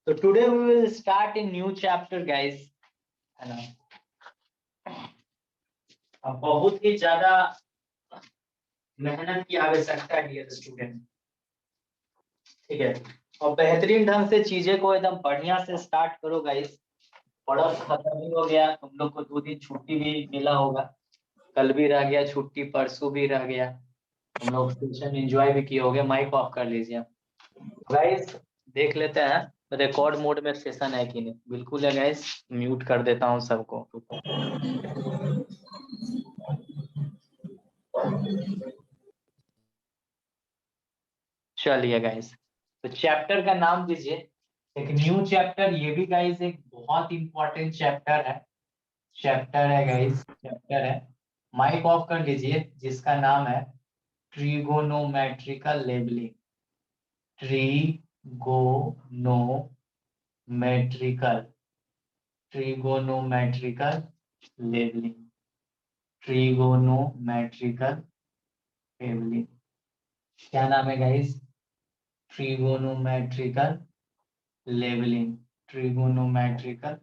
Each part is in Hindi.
So today we will start a new chapter, guys. है ना? अब बहुत ही ज्यादा मेहनत की आवश्यकता है डियर स्टूडेंट, ठीक है। और बेहतरीन ढंग से चीजें को एकदम बढ़िया से स्टार्ट करो गाइस। पढ़ा खत्म ही हो गया, तुम लोग को 2 दिन छुट्टी भी मिला होगा। कल भी रह गया छुट्टी, परसों भी रह गया। तुम लोग सेशन एंजॉय भी किए होगे। माइक ऑफ कर लीजिए गाइस। देख लेते हैं रिकॉर्ड मोड में सेशन है कि नहीं। बिल्कुल है गाइस, म्यूट कर देता हूँ सबको। चलिए गाइस, तो चैप्टर का नाम दीजिए एक न्यू चैप्टर। ये भी गाइस एक बहुत इंपॉर्टेंट चैप्टर है। चैप्टर है गाइस, चैप्टर है। माइक ऑफ कर लीजिए, जिसका नाम है trigonometrical levelling. Trigonometrical trigonometrical levelling. Trigonometrical levelling क्या नाम है guys? Trigonometrical levelling. Trigonometrical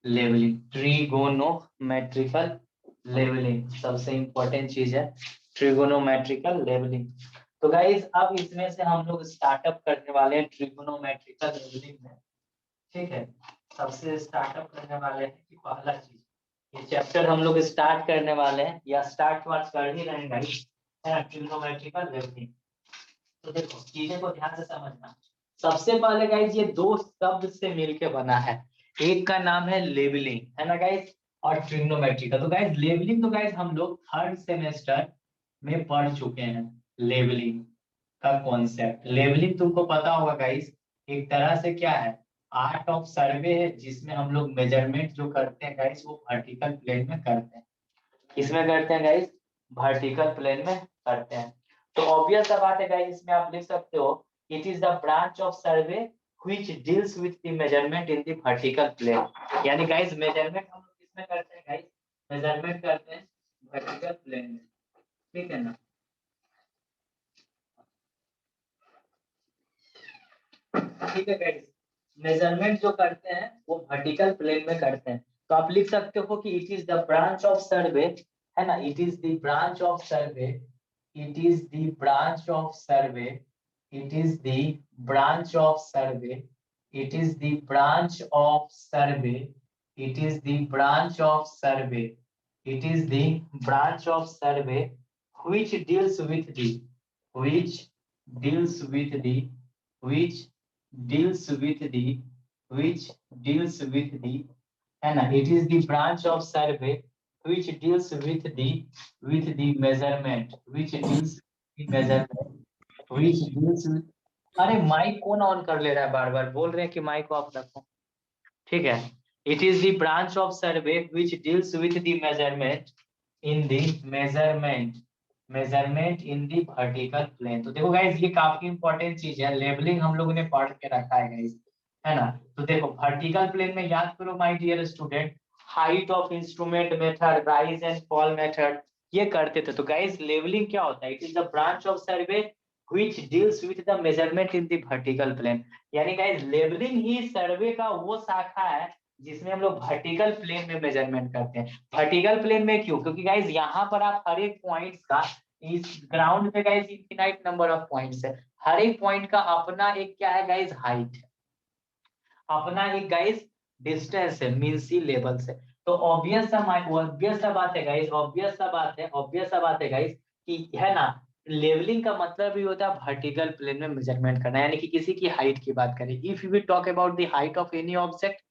levelling. Trigonometrical levelling सबसे इंपॉर्टेंट चीज है, ट्रिगोनोमेट्रिकल लेवलिंग। तो गाइस अब इसमें से हम लोग स्टार्टअप करने वाले हैं ट्रिगोनोमेट्रिकल लेवलिंग में, ठीक है। सबसे स्टार्टअप करने वाले हैं कि पहला चीज ये चैप्टर हम लोग स्टार्ट करने वाले हैं या स्टार्ट वार्ट कर ही रहे हैं गाइस, है ना, ट्रिगोनोमेट्रिकल लेवलिंग। तो देखो चीजें को ध्यान से समझना। सबसे पहले गाइस ये दो शब्द से मिलके बना है। एक का नाम है लेवलिंग, है ना गाइस, और ट्रिग्नोमेट्री का। तो गाइस लेवलिंग तो गाइस हम लोग थर्ड सेमेस्टर में पढ़ चुके हैं। लेवलिंग का कॉन्सेप्ट, लेवलिंग तुमको पता होगा गाइस, एक तरह से क्या है, आर्ट ऑफ सर्वे है, जिसमें हम लोग मेजरमेंट जो करते हैं गाइस वो वर्टिकल प्लेन में करते हैं। किसमें करते हैं गाइस? वर्टिकल प्लेन में करते हैं। तो ऑब्वियस सा बात है गाइस, इसमें आप लिख सकते हो it is the branch of survey which deals with the measurement in the vertical plane. यानी गाइस मेजरमेंट हम लोग किसमें करते हैं गाइस? मेजरमेंट करते हैं वर्टिकल प्लेन में, ठीक है ना। ठीक है गाइस, मेजरमेंट जो करते हैं वो वर्टिकल प्लेन में करते हैं। तो आप लिख सकते हो कि it is the branch of सर्वे, है ना, it is the branch of survey, it is the branch of survey, it is the branch of survey, it is the branch of survey, it is the branch of survey, it is the branch of survey which deals with the which deals with the which deals with the which deals with the, है ना, it is the branch of survey which deals with the measurement, which deals with the measurement, which deals with। अरे माइक कौन ऑन कर ले रहा है? बार बार बोल रहे हैं कि माइक ऑफ रखो, ठीक है। It is the branch of survey which deals with the measurement in the measurement in the vertical plane. तो देखो गाइस ये काफी इंपॉर्टेंट चीज है, लेबलिंग हम लोगों ने पढ़ के रखा है गाइस, है ना। तो देखो वर्टिकल प्लेन में याद करो my dear student, height of instrument method, rise and fall method, ये करते थे। तो गाइस लेवलिंग क्या होता है? It is the branch of survey which deals with the measurement in the vertical plane. यानी गाइस लेवलिंग ही सर्वे का वो शाखा है जिसमें हम लोग वर्टिकल प्लेन में मेजरमेंट करते हैं। वर्टिकल प्लेन में क्यों? क्योंकि गाइस यहाँ पर आप हर एक पॉइंट्स का, इस ग्राउंड पे guys infinite number of points है, हर एक पॉइंट का अपना एक क्या है गाइस? हाइट है, अपना एक गाइस डिस्टेंस है मीन सी लेवल से। तो ऑब्वियस सा बात है गाइस, ऑब्वियस सा बात है गाइस कि, है ना, लेवलिंग का मतलब भी होता है वर्टिकल प्लेन में मेजरमेंट करना, यानी कि किसी की हाइट की बात करें। If you will talk about the height of any object,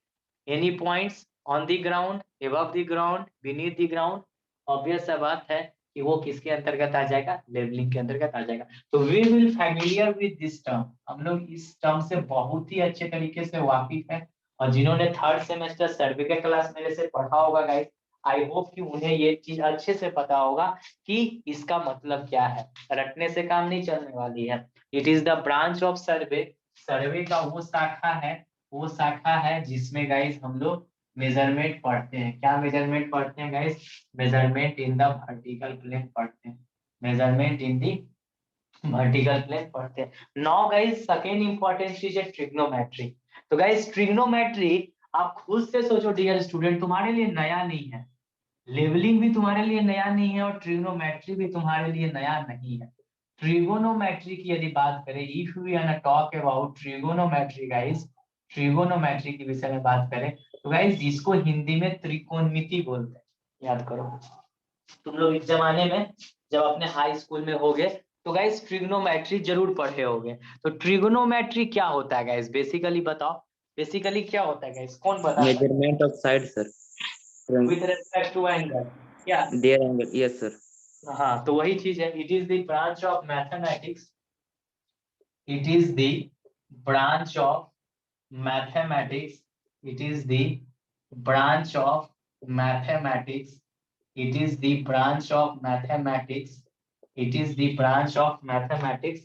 any points on the ground, above the ground, beneath the ground, obvious सा बात है कि वो किसके अंतर्गत आ जाएगा? लेवलिंग के अंतर्गत आ जाएगा। तो we will familiar with this term, हम लोग इस टर्म से बहुत ही अच्छे तरीके से वाकिफ है। और जिन्होंने थर्ड सेमेस्टर सर्वे के क्लास मेरे से पढ़ा होगा गाइस, आई होप कि उन्हें ये चीज अच्छे से पता होगा कि इसका मतलब क्या है। रटने से काम नहीं चलने वाली है। It is the branch of survey, survey का वो शाखा है, वो शाखा है जिसमें गाइस हम लोग मेजरमेंट पढ़ते हैं। क्या मेजरमेंट पढ़ते हैं guys? Measurement in the vertical plane पढ़ते हैं, measurement in the vertical plane पढ़ते हैं। नाउ गाइस सेकेंड इंपॉर्टेंट चीज है ट्रिग्नोमेट्री। तो गाइस ट्रिग्नोमेट्री आप खुद से सोचो डियर स्टूडेंट, तुम्हारे लिए नया नहीं है, लेवलिंग भी तुम्हारे लिए नया नहीं है और ट्रिग्नोमेट्री भी तुम्हारे लिए नया नहीं है। ट्रिगोनोमेट्री की यदि बात करें, if we are talk about trigonometry guys, trigonometry के विषय में बात करें तो गाइस जिसको हिंदी में त्रिकोणमिति बोलते हैं, याद करो तुम लोग इस जमाने में जब अपने हाई स्कूल में होगे तो गाइस ट्रिग्नोमेट्री जरूर पढ़े होगे। तो ट्रिगोनोमेट्री क्या होता है गाइस, बेसिकली बताओ, बेसिकली क्या होता है गाइस, कौन बता सकता मेजरमेंट ऑफ साइड सर, है विद रेस्पेक्ट टू एंगल, क्या? Their angle, yes sir. हाँ तो वही चीज है, it is the branch of mathematics, it is the branch of mathematics, it is the branch of mathematics, it is the branch of mathematics, it is the branch of mathematics,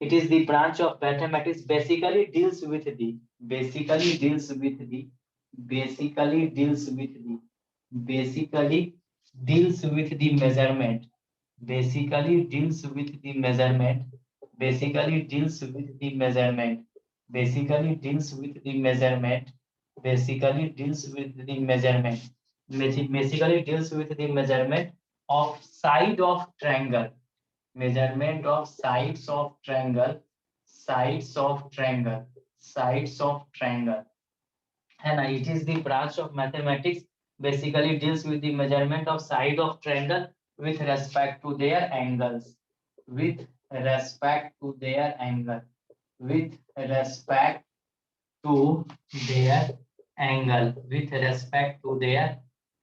it is the branch of mathematics basically deals with the, basically deals with the, basically deals with the, basically deals with the measurement, basically deals with the measurement, basically deals with the measurement, basically deals with the measurement, basically deals with the measurement, basically deals with the measurement of side of triangle, measurement of sides of triangle, sides of triangle, sides of triangle, है ना? It is the branch of mathematics basically deals with the measurement of side of triangle with respect to their angles, with respect to their angle, with respect to their angle, with respect to their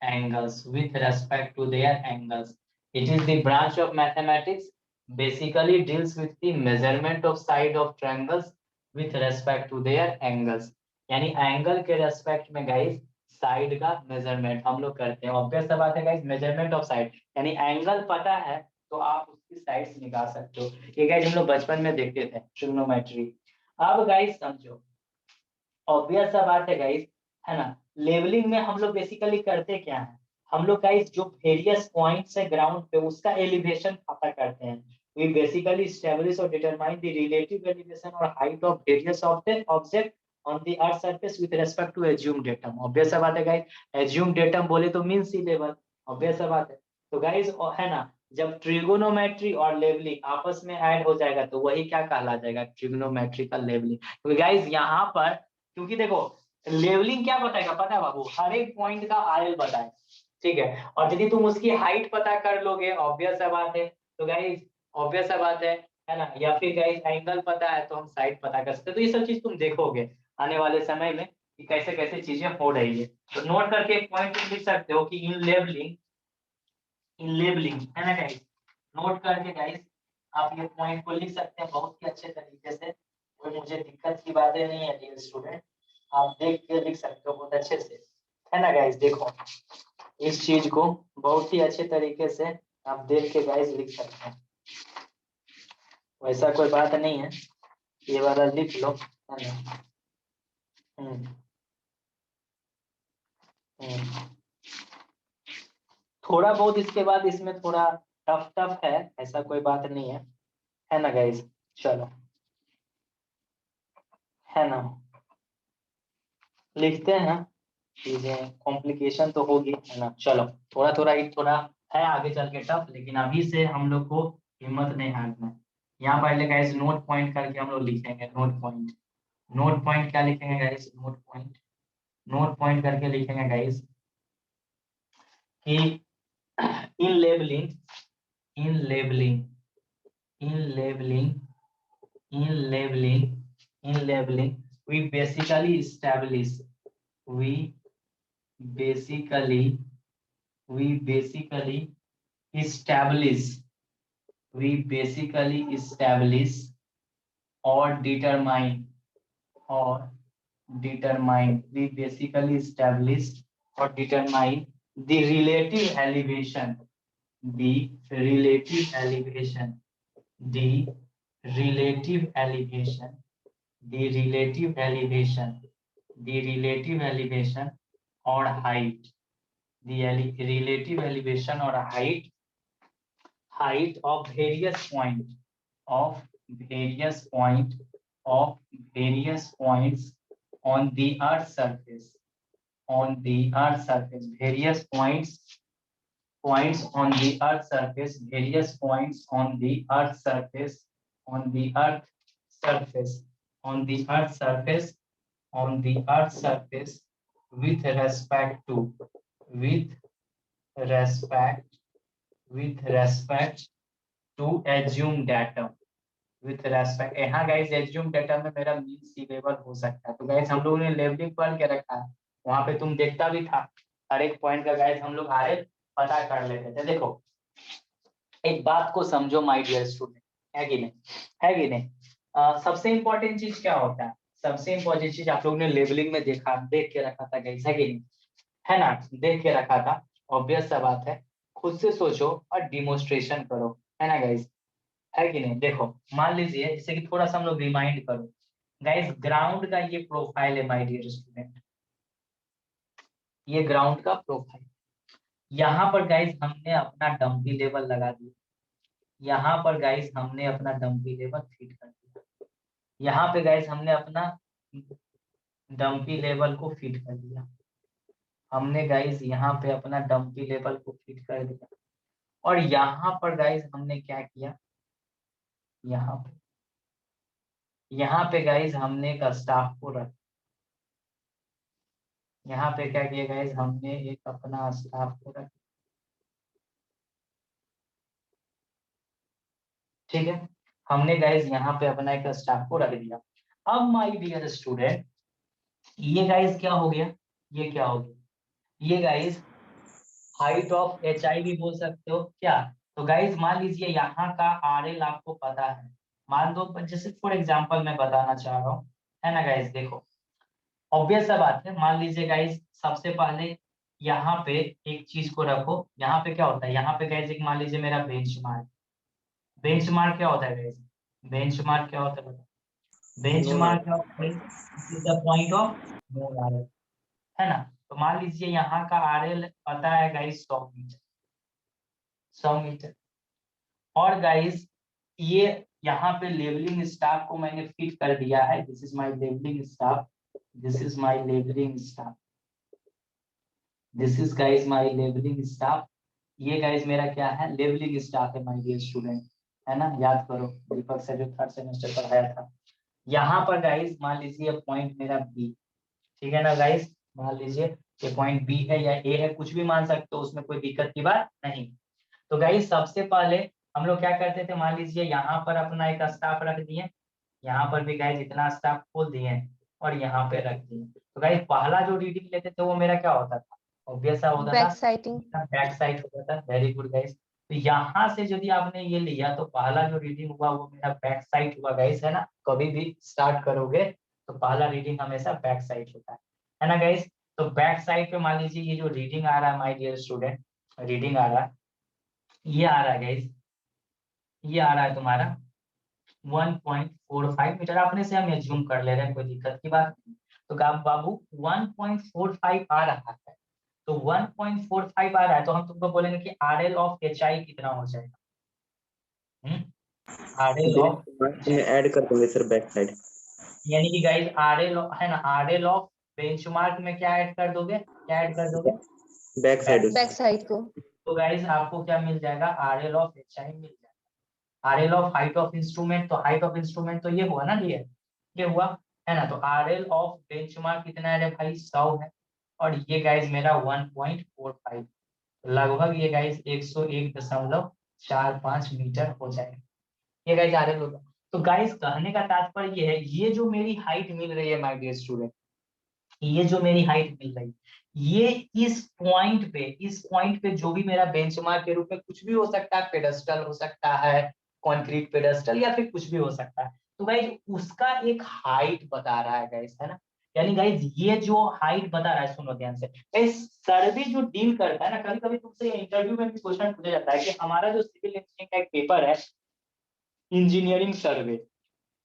angles, with respect to their angles. It is the branch of mathematics basically deals with the measurement of side of triangles with respect to their angles. यानी एंगल के रेस्पेक्ट में गाइस साइड का मेजरमेंट हम लोग करते हैं। ऑब्वियस सा बात है गाइस, मेजरमेंट ऑफ साइड यानी एंगल पता है तो आप उसकी साइड्स निकाल सकते हो। ये गाइस हम लोग बचपन में देखते थे ट्रिग्नोमेट्री। अब गाइस समझो, ऑब्वियस सा बात है गाइस, है ना? लेवलिंग में हम लोग बेसिकली करते क्या है, हम लोग गाइस जो वेरियस पॉइंट्स है ग्राउंड पे उसका एलिवेशन पता करते हैं। वी बेसिकली एस्टैब्लिश और डिटरमाइन द रिलेटिव एलिवेशन और height of various object on the earth surface with respect to assume datum. Obvious सा बात है गाइस, एज्यूम डेटम बोले तो मीन सी लेवल, ऑब्वियस सा बात है। तो गाइस है ना, जब ट्रिगोनोमेट्री और लेवलिंग आपस में ऐड हो जाएगा तो वही क्या कहला जाएगा, ट्रिगोनोमेट्रिकल लेवलिंग। तो गाइस यहाँ पर क्योंकि देखो लेवलिंग क्या बताएगा पता है बाबू, हर एक पॉइंट का आरएल बताएगा, ठीक है? और यदि तुम उसकी हाइट पता कर लोगे, ऑब्वियस सा बात है, तो गाइस ऑब्वियस सा बात है ना? या फिर गाइस एंगल पता है तो हम साइड पता कर सकते हैं। तो ये सब चीज तुम देखोगे आने वाले समय में कि कैसे कैसे चीजें हो रही है। तो नोट करके एक पॉइंट लिख सकते हो कि इन लेवलिंग, इन लेवलिंग, है ना गाइस? नोट करके गाइस आप ये पॉइंट को लिख सकते हैं बहुत ही अच्छे तरीके से, कोई मुझे दिक्कत की बातें नहीं है डियर स्टूडेंट, आप देख के लिख सकते हो बहुत अच्छे से, है ना गाइस? देखो इस चीज को बहुत ही अच्छे तरीके से आप देख के गाइस लिख सकते हैं, वैसा कोई बात नहीं है, ये वाला लिख लो, है ना? हम्म। थोड़ा बहुत इसके बाद इसमें थोड़ा टफ टफ है, ऐसा कोई बात नहीं है ना गाइस? चलो, है ना? लिखते हैं, चीजें कॉम्प्लिकेशन तो होगी, है ना? चलो थोड़ा थोड़ा ही थोड़ा है आगे चल के टफ, लेकिन अभी से हम लोग को हिम्मत नहीं हारना है। यहाँ पहले गाइस नोट पॉइंट करके हम लोग लिखेंगे, नोट पॉइंट, नोट पॉइंट क्या लिखेंगे guys? Note point, note point करके लिखेंगे गाइस कि in levelling, in levelling, in levelling, in levelling, in levelling we basically establish, we basically, we basically establish, we basically establish or determine, or determine, we basically establish or determine the relative elevation, the relative elevation, the relative elevation, the relative elevation, the relative elevation or height, the relative elevation or height, height of various point, of various point, of various points on the earth surface, on the earth surface, various points on the earth surface, various points on the earth surface, on the earth surface, on the earth surface, on the earth surface, with respect to, with respect, with respect to assumed datum, with respect, यहाँ गाइस assumed datum में मेरा मीन सी लेवल हो सकता है। तो गाइस हम लोगों ने लेवलिंग पढ़ के रखा है, वहां पे तुम देखता भी था हर एक पॉइंट का गाइस हम लोग आरएल पता कर लेते थे। देखो एक बात को समझो माय डियर स्टूडेंट, है कि नहीं, है कि नहीं, सबसे इंपॉर्टेंट चीज क्या होता है, सबसे इंपॉर्टेंट चीज आप लोगों ने लेवलिंग में देखा, देख के रखा था गाइस, है कि नहीं, है ना, देख के रखा था, ऑब्वियस सा बात है, खुद से सोचो और डिमोन्स्ट्रेशन करो, है ना गाइस, है कि नहीं। देखो मान लीजिए जैसे कि थोड़ा सा हम लोग रिमाइंड करो गाइस, ग्राउंड का ये प्रोफाइल है माय डियर स्टूडेंट, ये ग्राउंड का प्रोफाइल, यहाँ पर गाइस हमने अपना डंपी लेवल लगा दिया, यहाँ पर गाइस हमने अपना डंपी लेवल फिट कर दिया, यहाँ पे गाइस हमने अपना डंपी लेवल को फिट कर दिया, हमने गाइस यहाँ पे अपना डंपी लेवल को फिट कर दिया, और यहाँ पर गाइस हमने क्या किया, यहाँ पे गाइस हमने एक स्टाफ को रख, यहाँ पे क्या किया गाइस, हमने एक अपना स्टाफ को रख, ठीक है, हमने गाइस यहाँ पे अपना एक स्टाफ को रख दिया। अब माय डियर स्टूडेंट ये गाइस क्या हो गया, ये क्या हो गया, ये गाइस हाइट ऑफ एच आई भी बोल सकते हो क्या। तो गाइस मान लीजिए यहाँ का आर एल आपको पता है, मान दो जैसे फॉर एग्जांपल मैं बताना चाह रहा हूँ, है ना गाइस, देखो ऑब्वियस सा बात है, मान लीजिए गाइस सबसे पहले यहाँ पे एक चीज को रखो, यहाँ पे क्या होता है, यहाँ पे गाइस एक मान लीजिए मेरा बेंचमार्क, बेंचमार्क क्या होता है गाइस, बेंचमार्क क्या होता है, नोन बेंचमार्क आर क्या होता है, is the point of known R L, है ना। तो मान लीजिए यहाँ का आर एल पता है गाइस 100 मीटर, 100 मीटर, और गाइस ये यहाँ पे लेवलिंग स्टाफ को मैंने फिट कर दिया है, this is my levelling staff, this is my levelling staff, this is guys my levelling staff, ये गाइस मेरा क्या है, लेवलिंग स्टाफ है माय डियर स्टूडेंट, है ना, याद करो दीपक सर जो थर्ड सेमेस्टर पढ़ाया था। यहाँ पर गाइस मान लीजिए पॉइंट मेरा बी, ठीक है ना गाइस, मान लीजिए ये पॉइंट बी है या ए है, कुछ भी मान सकते हो, उसमें कोई दिक्कत की बात नहीं। तो गाइस सबसे पहले हम लोग क्या करते थे, मान लीजिए यहाँ पर अपना एक स्टाफ रख दिए, यहाँ पर भी गाइस इतना स्टाफ खोल दिए और यहाँ पे रख दिए। तो गाइस पहला जो रीडिंग लेते थे वो मेरा क्या होता था, ऑब्वियस सा होता था बैक साइटिंग। बैक साइड होता था, वेरी गुड गाइस। तो यहाँ से यदि आपने ये लिया तो पहला जो रीडिंग हुआ वो मेरा बैक साइड हुआ गाइस, है ना, कभी भी स्टार्ट करोगे तो पहला रीडिंग हमेशा बैक साइड होता है ना गाइस। तो बैक साइड पे मान लीजिए ये जो रीडिंग आ रहा है माय डियर स्टूडेंट, रीडिंग आ रहा है, ये आ रहा है गाइस, ये आ रहा है तुम्हारा 1.45 मीटर, अपने से हम एज्यूम कर ले रहे हैं, कोई दिक्कत की बात नहीं। तो बाबू 1.45 आ रहा है, तो 1.45 आ रहा है तो हम तुमको बोलेंगे कि आर एल ऑफ एच आई कितना हो जाएगा, आर एल ऑफ बेंचमार्क में ऐड कर देंगे सर बैक साइड, यानी कि गाइस आर एल है ना, आर एल ऑफ बेंचमार्क में क्या ऐड कर दोगे, क्या ऐड कर दोगे, बैक साइड बैक साइड को। तो गाइस आपको क्या मिल जाएगा, R L of H I मिल जाएगा। R L of height of instrument, तो हाइट ऑफ इंस्ट्रूमेंट तो ये हुआ ना, ये हुआ, है ना। तो आर एल ऑफ बेंचमार्क कितना है रे भाई, 100 है, और ये गाइस मेरा 1.45, लगभग ये गाइस 101.45 मीटर हो जाएगा, ये गाइस आर एल होगा। तो गाइस कहने का तात्पर्य ये है, ये जो मेरी हाइट मिल रही है माय डियर स्टूडेंट, ये जो मेरी हाइट मिल रही है, ये इस पॉइंट पे जो भी मेरा बेंचमार्क के रूप में कुछ भी हो सकता है, पेडेस्टल हो सकता है, कंक्रीट पेडेस्टल, या फिर कुछ भी हो सकता है। तो गाइस उसका एक हाइट बता रहा है गाइस, है ना, यानी गाइस ये जो हाइट बता रहा है, सुनो ध्यान से, इस सर्वे जो डील करता है ना, कभी कभी तुमसे इंटरव्यू में भी क्वेश्चन पूछा जाता है कि हमारा जो सिविल इंजीनियरिंग का एक पेपर है इंजीनियरिंग सर्वे,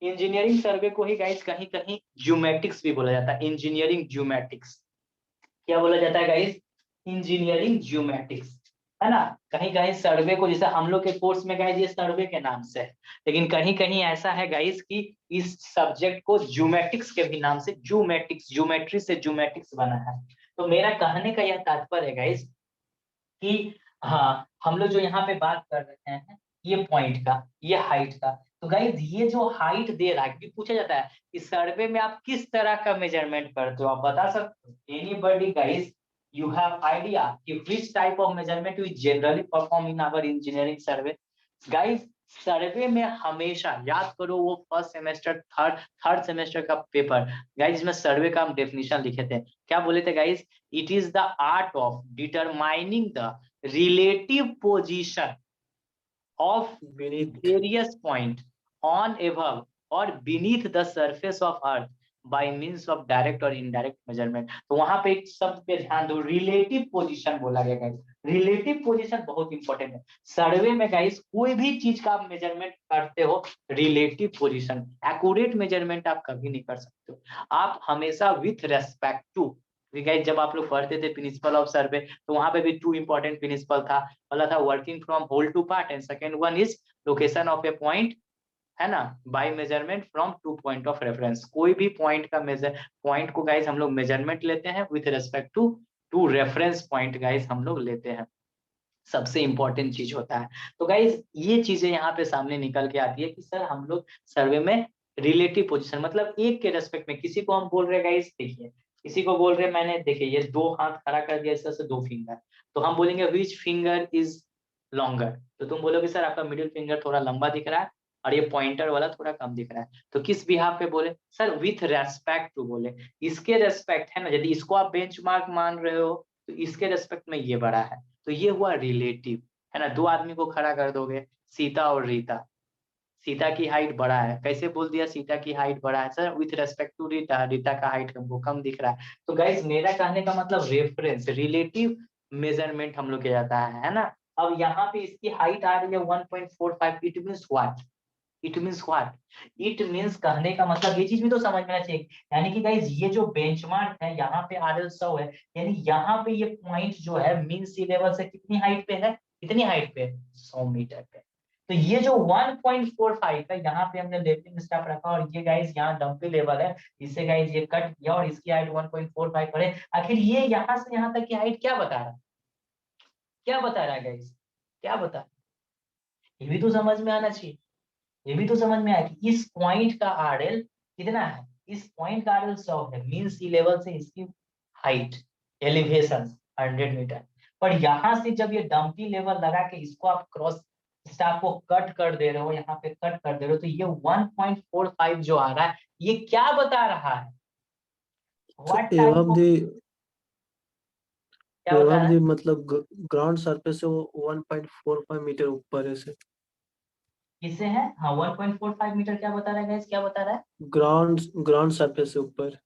इंजीनियरिंग सर्वे को ही गाइस कहीं कहीं ज्योमेटिक्स भी बोला जाता है, इंजीनियरिंग ज्योमेटिक्स, क्या बोला जाता है गाइस, इंजीनियरिंग ज्योमेटिक्स। है ना। कहीं कहीं सर्वे को, जैसे हम लोग के कोर्स में गाइज ये सर्वे के नाम से है, लेकिन कहीं कहीं ऐसा है गाइज कि इस सब्जेक्ट को ज्योमेटिक्स के भी नाम से, ज्योमेट्री से ज्योमेटिक्स बना है। तो मेरा कहने का यह तात्पर्य है गाइज कि हाँ, हम लोग जो यहाँ पे बात कर रहे हैं ये पॉइंट का, ये हाइट का, तो गाइज ये जो हाइट दे रहा है, क्योंकि पूछा जाता है कि सर्वे में आप किस तरह का मेजरमेंट करते हो, आप बता सकते हो? Anybody guys, you have idea कि which type of measurement we generally perform in our engineering survey? Guys survey में हमेशा याद करो, वो फर्स्ट सेमेस्टर थर्ड सेमेस्टर का पेपर गाइज, इसमें सर्वे का हम डेफिनेशन लिखे थे, क्या बोले थे guys? It is the art of determining the relative position of beneath various point on above or beneath the surface of earth by means of direct और indirect measurement। तो वहां पे एक शब्द पे ध्यान दो, रिलेटिव पोजीशन बोला गया गाइस। रिलेटिव पोजीशन बहुत इंपॉर्टेंट है सर्वे में गाइस, कोई भी चीज का आप मेजरमेंट करते हो रिलेटिव पोजीशन, एक्यूरेट मेजरमेंट आप कभी नहीं कर सकते हो। आप हमेशा विथ रेस्पेक्ट टू, गाइस जब आप लोग पढ़ते थे प्रिंसिपल ऑफ सर्वे, तो वहां पे भी टू इंपॉर्टेंट प्रिंसिपल था, पहला था working from whole to part and second one is location of a point, है ना, by measurement from two point of reference. कोई भी पॉइंट का पॉइंट को गाइस हम लोग मेजरमेंट लेते हैं with respect to two reference point guys हम लोग लेते हैं, सबसे इंपॉर्टेंट चीज होता है। तो गाइस ये चीजें यहाँ पे सामने निकल के आती है कि सर हम लोग सर्वे में रिलेटिव पोजीशन मतलब एक के रेस्पेक्ट में, किसी को हम बोल रहे गाइस, देखिए किसी को बोल रहे मैंने, देखिए ये दो हाथ खड़ा कर दिया इस तरह से, दो फिंगर, तो हम बोलेंगे विच फिंगर इज लॉन्गर, तो तुम बोलोगे सर आपका मिडिल फिंगर थोड़ा लंबा दिख रहा है और ये पॉइंटर वाला थोड़ा कम दिख रहा है। तो किस बिहाफ पे बोले? सर विथ रेस्पेक्ट टू बोले, इसके रेस्पेक्ट, है ना, यदि इसको आप बेंचमार्क मान रहे हो तो इसके रेस्पेक्ट में ये बड़ा है, तो ये हुआ रिलेटिव, है ना। दो आदमी को खड़ा कर दोगे, सीता और रीता, सीता की हाइट बड़ा है, कैसे बोल दिया सीता की हाइट बड़ा है? Sir with respect to Rita, Rita का हाइट हमको कम दिख रहा है। तो गाइस मेरा कहने का मतलब रेफरेंस रिलेटिव मेजरमेंट हम लोग किया जाता है ना। अब यहाँ पे इसकी हाइट आ रही है 1.45, it means what? It means what? It means कहने का मतलब, ये चीज भी तो समझ में आना चाहिए, यानी कि गाइस ये जो बेंचमार्क है यहाँ पे RL 100 है, यानी यहाँ पे ये पॉइंट जो है मीन सी लेवल से कितनी हाइट पे है? कितनी हाइट पे? 100 मीटर पे। तो ये जो 1.45 है यहाँ पे हमने लेवलिंग स्टाफ रखा, और ये गाइस यहाँ डंपी लेवल है, इससे गाइस ये कट किया और इसकी हाइट 1.45 पड़े। आखिर ये यहाँ से यहाँ तक की हाइट क्या बता रहा है? क्या बता रहा है गाइस? क्या बता रहा है? ये भी तो समझ में आना चाहिए, ये भी तो समझ में आया कि इस पॉइंट का RL कितना है? इस पॉइंट का RL 100 है, मीन सी लेवल से इसकी हाइट, एलिवेशन 100 मीटर। पर यहाँ से जब ये डंपी लेवल लगा के इसको आप क्रॉस स्टाफ को कट कर दे रहे हो, यहाँ पे कट कर दे रहे हो, तो ये 1.45 जो आ रहा है ये क्या बता रहा है? व्हाट टाइप एवं ऑफ, दी क्या बता रहा है? मतलब ग्राउंड सरफेस से वो 1.45 मीटर ऊपर है से किससे है? हाँ 1.45 मीटर क्या बता रहा है गाइस? क्या बता रहा है? ग्राउंड सरफेस से ऊपर।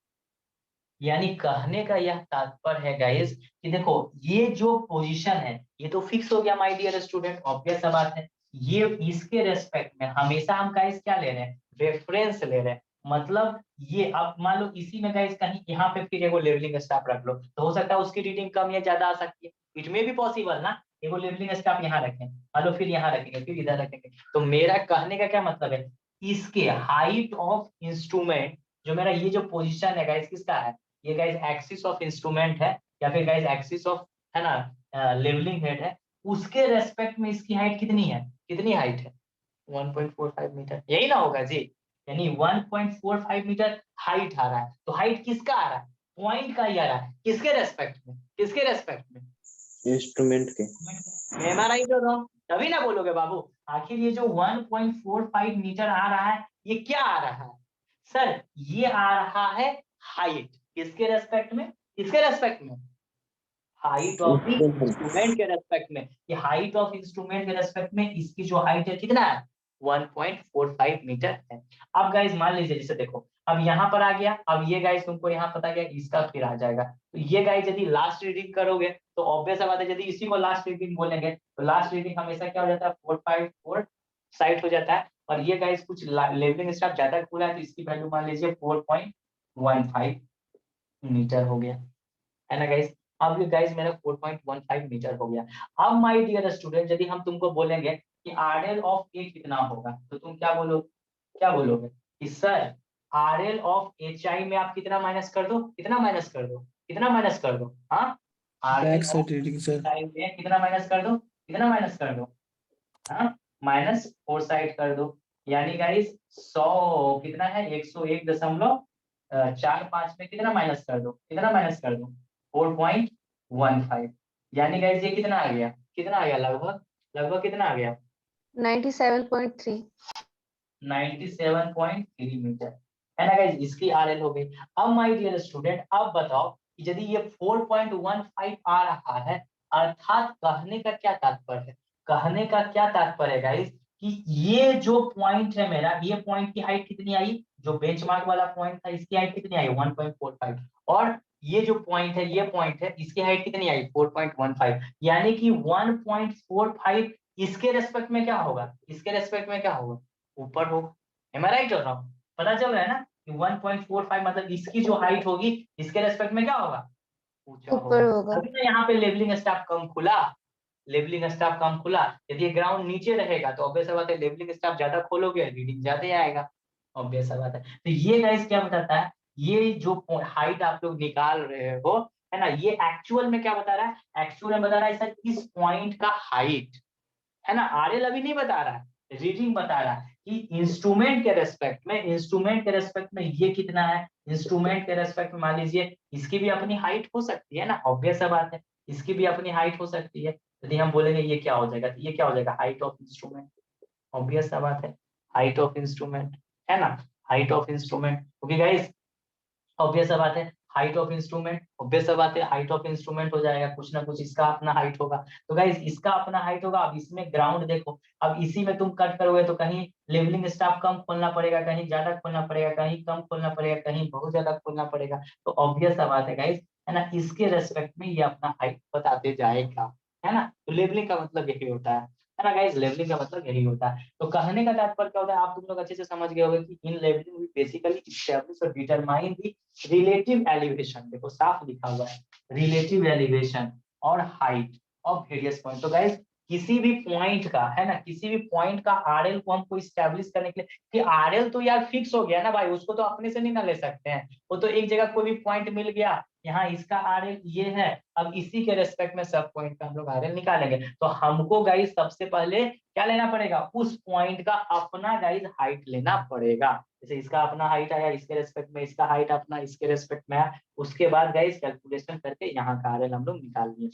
यानी कहने का यह तात्पर्य है गाइस कि देखो ये जो पोजीशन है ये तो फिक्स हो गया माय डियर स्टूडेंट, ऑब्वियस सा बात है। ये इसके रेस्पेक्ट में हमेशा हम गाइस क्या ले रहे हैं? रेफरेंस ले रहे हैं। मतलब ये अब मान लो इसी में गाइस कहीं यहाँ पे फिर एगो लेवलिंग स्टाफ रख लो, तो हो सकता है उसकी रीडिंग कम या ज्यादा आ सकती है, इट में भी पॉसिबल ना। एगो लेवलिंग स्टाफ यहाँ रखें, मान लो फिर यहाँ रखेंगे, फिर इधर रखेंगे। तो मेरा कहने का क्या मतलब है, इसके हाइट ऑफ इंस्ट्रूमेंट, जो मेरा ये जो पोजिशन है गाइस किसका है? ये गाइस एक्सिस ऑफ इंस्ट्रूमेंट है, या फिर गाइस एक्सिस ऑफ, है ना, लेवलिंग हेड है, उसके रेस्पेक्ट में इसकी हाइट कितनी है? कितनी हाइट है? 1.45 मीटर, यही ना होगा जी। यानी 1.45 मीटर हाइट आ रहा है, तो हाइट किसका आ रहा है? पॉइंट का ही आ रहा है, किसके रेस्पेक्ट में? किसके रेस्पेक्ट में? इंस्ट्रूमेंट के। मैं राइट हो रहा हूँ तभी ना बोलोगे बाबू। आखिर ये जो 1.45 मीटर आ रहा है ये क्या आ रहा है? सर ये आ रहा है हाइट, किसके रेस्पेक्ट में? किसके रेस्पेक्ट में? हाइट ऑफ द इंस्ट्रूमेंट के रेस्पेक्ट में। ये हाइट ऑफ इंस्ट्रूमेंट के रेस्पेक्ट में इसकी जो हाइट है कितना है? 1.45 मीटर है। अब गाइस मान लीजिए, जैसे देखो अब यहाँ पर आ गया, अब ये गाइस तुमको यहाँ पता गया, इसका फिर आ जाएगा, तो ये गाइस यदि लास्ट रीडिंग करोगे तो ऑब्वियस बात है, यदि इसी को लास्ट रीडिंग बोलेंगे तो लास्ट रीडिंग हमेशा क्या हो जाता है? 454 साइट हो जाता है। और ये गाइस कुछ लेवलिंग स्टाफ ज्यादा खुला है, तो इसकी वैल्यू मान लीजिए 4.15 मीटर हो गया, है ना गाइस। अब ये गाइस मेरा 4.15 मीटर हो गया। अब माय डियर स्टूडेंट, यदि हम तुमको बोलेंगे कि RL ऑफ ए कितना होगा, तो तुम क्या बोलोगे कि सर RL ऑफ HI में आप कितना माइनस कर दो, कितना माइनस कर दो, कितना माइनस कर दो, हाँ back RL of side reading sir. HI में कितना माइनस कर दो, कितना माइनस कर दो, हाँ माइनस 4 साइड कर दो। यानी गाइस 100 कितना है 101.45 में कितना माइनस कर दो, कितना माइनस कर दो 4.15। यानी गाइस ये कितना आ गया, कितना आ गया, लगभग लगभग कितना आ गया 97.3। 97.3 मीटर, है ना गाइस, इसकी RL हो गई। अब माय डियर स्टूडेंट, अब बताओ कि यदि ये 4.15 आ रहा है, अर्थात कहने का क्या तात्पर्य है, कहने का क्या तात्पर्य है गाइस कि ये जो पॉइंट है मेरा, ये पॉइंट की हाइट कितनी आई, जो बेंचमार्क वाला पॉइंट था इसकी हाइट कितनी आई 1.45, और ये जो पॉइंट है, ये पॉइंट है, इसकी हाइट कितनी आई 4.15, यानी कि 1.45 इसके रेस्पेक्ट में क्या होगा, इसके रेस्पेक्ट में क्या होगा, ऊपर होगा। एम आई राइट हो रहा हूँ, पता चल रहा है ना कि 1.45 मतलब इसकी जो हाइट होगी इसके रेस्पेक्ट में क्या होगा, ऊंचा ऊपर होगा। होगा। अभी तो यहाँ पे लेवलिंग स्टाफ कम खुला, लेवलिंग स्टाफ कम खुला। यदि ग्राउंड नीचे रहेगा तो ऑब्वियस बात है लेवलिंग स्टाफ ज्यादा खोलोगे रीडिंग ज्यादा आएगा, ऑब्वियस बात है। तो ये गाइस क्या बताता है, ये जो हाइट आप लोग निकाल रहे हो, है ना, ये एक्चुअल में क्या बता रहा है, एक्चुअल में बता रहा है सर इस पॉइंट का हाइट, है ना, RL अभी नहीं बता रहा है, रीडिंग बता रहा है कि इंस्ट्रूमेंट के रेस्पेक्ट में, इंस्ट्रूमेंट के रेस्पेक्ट में ये कितना है, इंस्ट्रूमेंट के रेस्पेक्ट में मान लीजिए इसकी भी अपनी हाइट हो सकती है ना, ऑब्वियस सा बात है, इसकी भी अपनी हाइट हो सकती है। यदि हम बोलेंगे ये क्या हो जाएगा, तो ये क्या हो जाएगा हाइट ऑफ इंस्ट्रूमेंट, ऑब्वियस सा बात है, हाइट ऑफ इंस्ट्रूमेंट, है ना, हाइट ऑफ इंस्ट्रूमेंट, क्योंकि गाइस ऑब्वियस सा बात है हाइट ऑफ इंस्ट्रूमेंट, ऑब्वियस सा बात है हाइट ऑफ इंस्ट्रूमेंट हो जाएगा, कुछ ना कुछ इसका अपना हाइट होगा। तो गाइस इसका अपना हाइट होगा। अब इसमें ग्राउंड देखो, अब इसी में तुम कट करोगे तो कहीं लेवलिंग स्टाफ कम खोलना पड़ेगा, कहीं ज्यादा खोलना पड़ेगा, कहीं कम खोलना पड़ेगा, कहीं बहुत ज्यादा खोलना पड़ेगा। तो ऑब्वियस सा बात है गाइस, है ना, इसके रेस्पेक्ट में ये अपना हाइट बताते जाएगा, है ना। तो लेवलिंग का मतलब यही होता है ना गाइस, लेवलिंग का मतलब यही होता है। तो कहने का तात्पर्य क्या होता है, आप तुम लोग अच्छे से समझ गए होंगे कि इन लेवलिंग वी बेसिकली एस्टैब्लिश और डिटरमाइन द रिलेटिव एलिवेशन, देखो साफ लिखा हुआ है, रिलेटिव एलिवेशन और हाइट ऑफ वेरियस पॉइंट। तो गाइस किसी भी पॉइंट का, है ना, किसी भी पॉइंट का RL को हमको स्टैब्लिश करने के लिए, कि RL तो यार फिक्स हो गया ना भाई, उसको तो अपने से नहीं ना ले सकते हैं, वो तो एक जगह कोई भी पॉइंट मिल गया, यहाँ इसका RL ये है, अब इसी के रेस्पेक्ट में सब पॉइंट का हम लोग RL निकालेंगे। तो हमको गाइस सबसे पहले क्या लेना पड़ेगा, उस पॉइंट का अपना गाइस हाइट लेना पड़ेगा। जैसे इसका अपना हाइट आया, इसके रेस्पेक्ट में इसका हाइट अपना इसके रेस्पेक्ट में आया, उसके बाद गाइस कैलकुलेशन करके यहाँ का RL हम लोग निकाल लिए।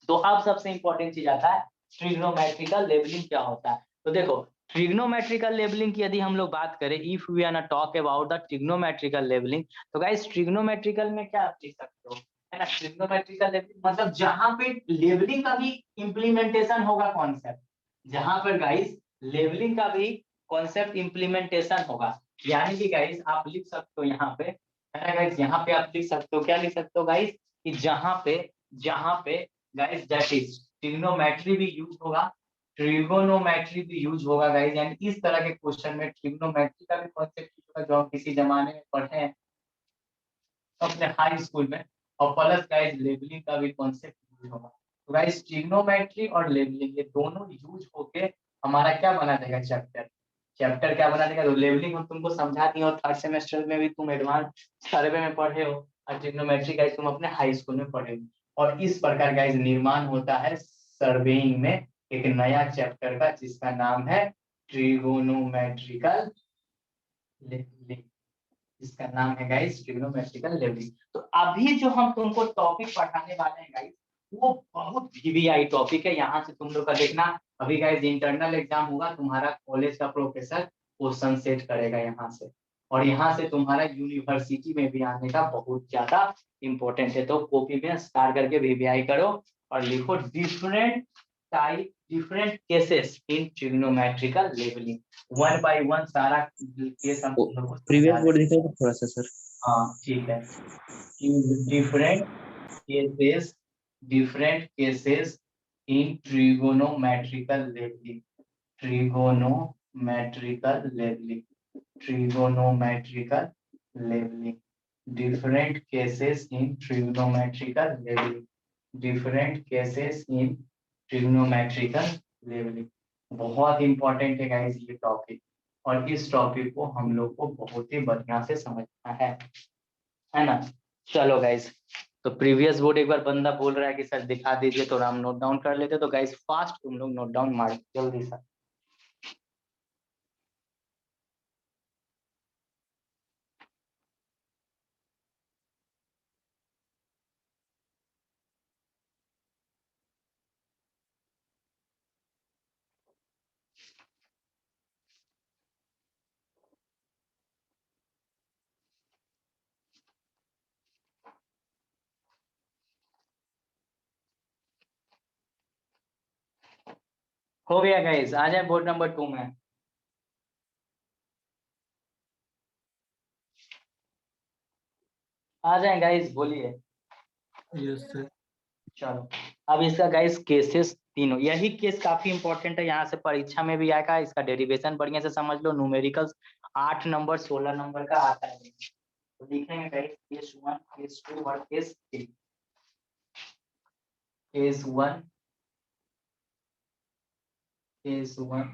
तो अब सबसे इंपॉर्टेंट चीज आता है ट्रिग्नोमेट्रिकल लेवलिंग क्या होता है। तो देखो ट्रिग्नोमेट्रिकल लेवलिंग की यदि हम लोग बात करें, if we are talk about the trigonometrical levelling, तो गाइस ट्रिग्नोमेट्रिकल में क्या आप लिख सकते हो, है ना, ट्रिग्नोमेट्रिकल लेवलिंग मतलब जहां पे लेवलिंग का भी इम्प्लीमेंटेशन होगा कॉन्सेप्ट, जहां पर गाइस लेवलिंग का भी कॉन्सेप्ट इम्प्लीमेंटेशन होगा। यानी कि गाइस आप लिख सकते हो यहाँ पे, है ना गाइस, यहाँ पे आप लिख सकते हो, क्या लिख सकते हो गाइस, कि जहां पे गाइस दैट इज ट्रिग्नोमेट्री भी यूज होगा, ट्रिगोनोमेट्री भी यूज होगा गाइस। यानी इस तरह के क्वेश्चन में ट्रिग्नोमेट्री का भी कॉन्सेप्ट यूज होगा, जो हम किसी जमाने में पढ़े हैं अपने हाई स्कूल में, और प्लस गाइस लेवलिंग का भी कॉन्सेप्ट यूज होगा। तो गाइस ट्रिग्नोमेट्री और लेवलिंग ये दोनों यूज होके हमारा क्या बना देगा चैप्टर, चैप्टर क्या बना देगा। तो लेवलिंग हम तुमको समझा दिए और थर्ड सेमेस्टर में भी तुम एडवांस सर्वे में पढ़े हो, और ट्रिग्नोमेट्री गाइस तुम अपने हाई स्कूल में पढ़े हो। और इस प्रकार गाइस निर्माण होता है सर्वेइंग में एक नया चैप्टर का, जिसका नाम है ट्रिगोनोमेट्रिकल लेवलिंग, इसका नाम है गाइस ट्रिग्नोमेट्रिकल लेवलिंग। तो अभी जो हम तुमको टॉपिक पढ़ाने वाले हैं गाइस, वो बहुत VVI टॉपिक है। यहाँ से तुम लोग का देखना, अभी गाइस इंटरनल एग्जाम होगा, तुम्हारा कॉलेज का प्रोफेसर क्वेश्चन सेट करेगा यहाँ से, और यहाँ से तुम्हारा यूनिवर्सिटी में भी आने का बहुत ज्यादा इंपॉर्टेंट है। तो कॉपी में स्टार करके VVI करो और लिखो different cases in trigonometrical levelling, one by one सारा केस हम तुम लोग को प्रीवियस समझा बोर्ड देंगे। दिखाओ थोड़ा सा सर। हाँ ठीक है, different cases, different cases in trigonometrical levelling, trigonometrical levelling, trigonometrical levelling, different cases in trigonometrical leveling, different cases in trigonometrical leveling। बहुत इंपॉर्टेंट है गाइस ये टॉपिक, और इस टॉपिक को हम लोग को बहुत ही बढ़िया से समझना है ना। चलो गाइस, तो प्रीवियस बोर्ड एक बार बंदा बोल रहा है कि सर दिखा दीजिए, तो हम नोट डाउन कर लेते। तो गाइस फास्ट तुम लोग नोट डाउन मार जल्दी से। हो गया गाइस, आ जाए बोर्ड नंबर 2 में। आ जाए गाइस, बोलिए। Yes sir. चलो, अब इसका गाइस केसेस तीनों, यही केस काफी इंपॉर्टेंट है, यहाँ से परीक्षा में भी आएगा। इसका डेरिवेशन बढ़िया से समझ लो। न्यूमेरिकल्स 8 नंबर 16 नंबर का आता है, तो लिखेंगे गाइस केस 1, केस 2 और केस 3। केस 1, केस 1,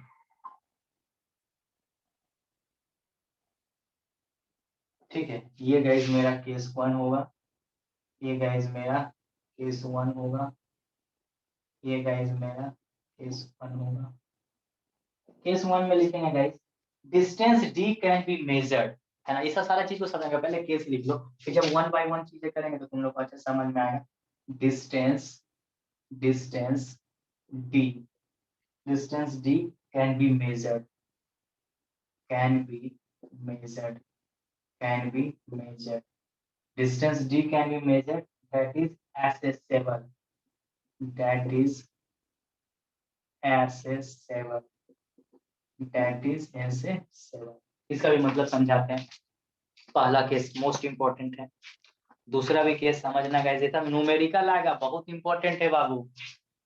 ठीक है। ये गाइस मेरा केस 1 होगा, ये गाइस मेरा केस 1 होगा, ये गाइस मेरा केस 1 होगा। केस 1 में लिखेंगे guys distance d can be measured, है ना। ऐसा सारा चीज को समझेंगे, पहले केस लिख लो, फिर जब 1 बाय 1 चीजें करेंगे तो तुम लोग को अच्छे समझ में आएगा। Distance, distance d, distance d can be measured, can be measured, can be measured. Distance d can be measured, that is accessible, that is accessible, that is accessible। इसका भी मतलब समझाते हैं। पहला केस मोस्ट इंपॉर्टेंट है, दूसरा भी केस समझना गाइस। एकदम न्यूमेरिकल आएगा, बहुत इंपॉर्टेंट है बाबू,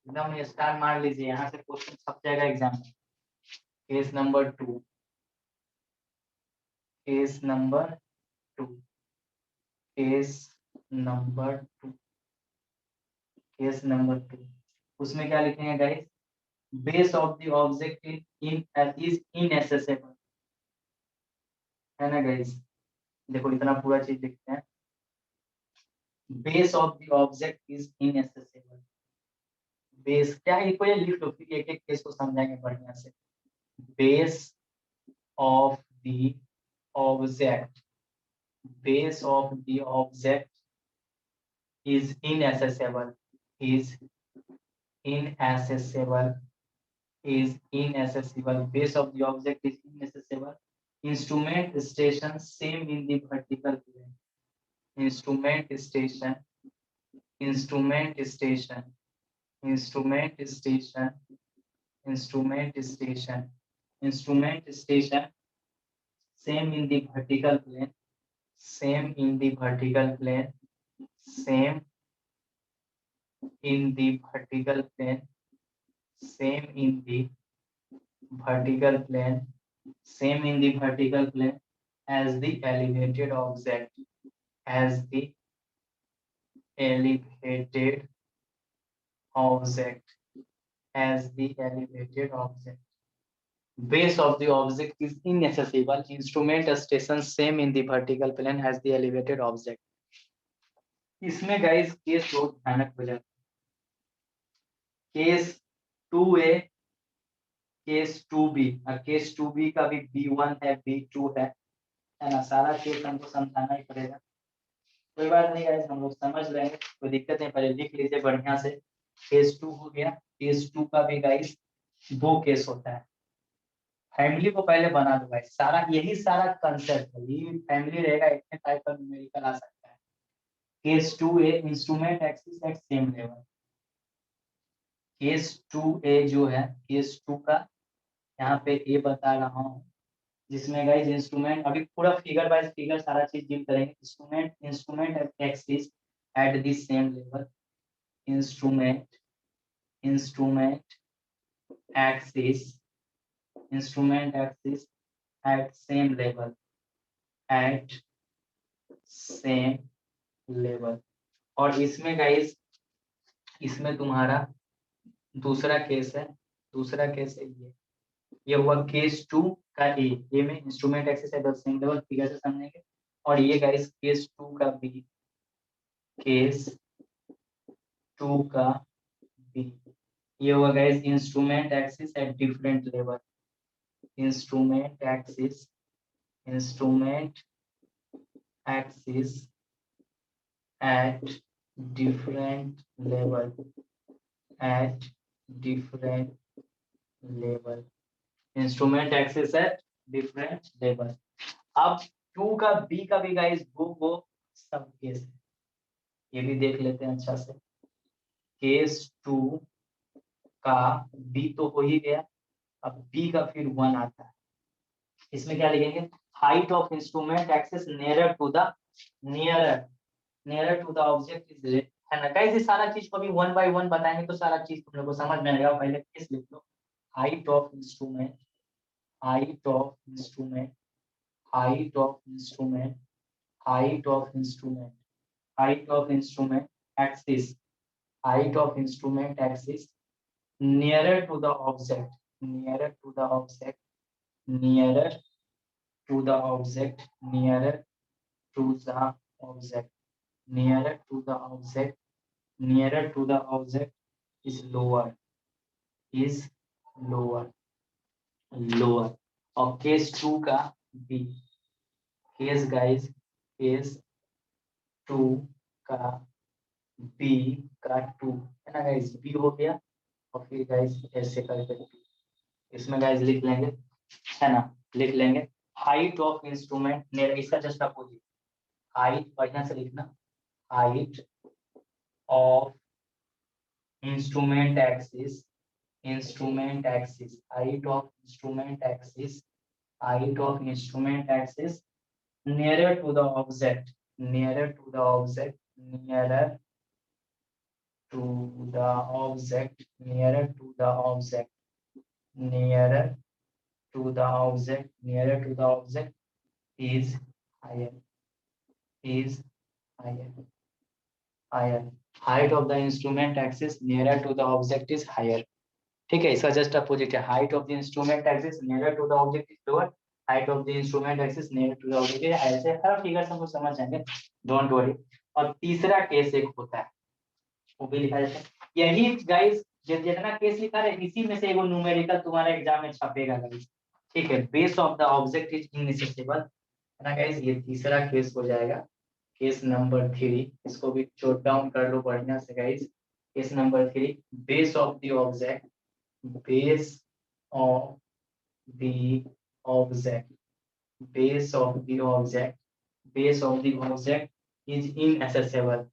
एकदम स्टार मार लीजिए, यहाँ से क्वेश्चन छप जाएगा एग्जाम में। Case number 2, case number 2, case number 2, case number 2, उसमें क्या लिखेंगे guys? Base of the object is inaccessible, है ना गाइस। देखो इतना पूरा चीज लिखते हैं, base of the object is inaccessible. Base क्या है, ये लिख लो, फिर एक एक केस को समझाएंगे बढ़िया से। Base of the object, base of the object is inaccessible, is inaccessible, is inaccessible, base of the object is inaccessible, instrument station same in the vertical plane, instrument station, instrument station, instrument station, instrument station, instrument station same in the vertical plane, same in the vertical plane, same in the vertical plane, same in the vertical plane, same in the vertical plane as the elevated object, as the elevated object, as the elevated object. Base of the object is inaccessible, instrument station same in the vertical plane as the elevated object। इसमें गाइस केस बहुत भयानक हो जाता है। केस 2A, केस 2B, और केस 2B का भी B1 है, B2 है ना। सारा केस हमको समझाना ही पड़ेगा, कोई बात नहीं गाइस, हम लोग समझ लेंगे, कोई दिक्कत नहीं। पहले लिख लीजिए बढ़िया से। केस 2 हो गया, केस 2 का भी गाइस 2 केस होता है। फैमिली को पहले बना दो गाइस, सारा यही सारा कंसेप्ट है, ये फैमिली रहेगा, इतने टाइप का न्यूमेरिकल आ सकता है। Case 2A instrument axis at same level. Case 2A जो है, केस 2 का यहाँ पे ए बता रहा हूँ, जिसमें गाइस इंस्ट्रूमेंट, अभी पूरा फिगर बाय फिगर सारा चीज डील करेंगे। Instrument, instrument axis at the same level, instrument, instrument axis, instrument axis at same level, at same level. और इसमें गाइस, इसमें तुम्हारा दूसरा केस है, दूसरा केस है ये हुआ केस 2 का ए में instrument axis at the same level, figure से समझेंगे। और ये गाइस केस 2 का बी, केस 2 का बी, ये हुआ guys instrument axis at different level, instrument axis, instrument axis at different level, at different level, instrument axis at different level। अब 2 का बी का भी गाइस वो सब केस है, ये भी देख लेते हैं अच्छा से। केस 2 का बी तो हो ही गया, अब बी का फिर 1 आता है। इसमें क्या लिखेंगे, height of instrument axis nearer to the nearer to the object is, है ना गाइस। ये सारा चीज को भी 1 बाय 1 बताएंगे तो सारा चीज तुम लोग को समझ में आएगा। पहले केस लिख लो, height of instrument, height of instrument, height of instrument, height of instrument, height of instrument axis, height of instrument axis nearer to the object, nearer to the object, nearer to the object, nearer to the object, nearer to the object, nearer to the object is lower, is lower, lower। और केस 2 का बी, केस गाइस, केस 2 का बी का 2 है ना गाइस, बी हो गया। और फिर गाइस ऐसे करके इसमें गाइस लिख लेंगे, है ना, लिख लेंगे हाइट ऑफ इंस्ट्रूमेंट, इसका जस्ट अपोजिट, हाइट बढ़िया से लिखना, height of instrument axis, instrument axis, height of instrument axis, height of instrument axis nearer to the object, nearer to the object, nearer to the object, nearer to the object, nearer to the object, nearer to the object is higher, is higher, higher, height of the instrument axis nearer to the object is higher। ठीक है, इसका जस्ट अपोजिट है, height of the instrument axis nearer to the object is lower, height of the instrument axis nearer to the object is higher. से हर फिगर से हम समझ जाएंगे, डोंट वरी। और तीसरा केस एक होता है, वो भी लिखा जाता है। यही गाइस जितना केस लिखा है इसी में से एगो न्यूमेरिकल तुम्हारा एग्जाम में छपेगा गाइस, ठीक है। Base of the object is इनएसेसिबल, है ना गाइस, ये तीसरा केस हो जाएगा, केस नंबर 3। इसको भी नोट डाउन कर लो बढ़िया से guys. Case number 3, base of the object, base of the object, base of the object, base of the object is इनएसेसिबल,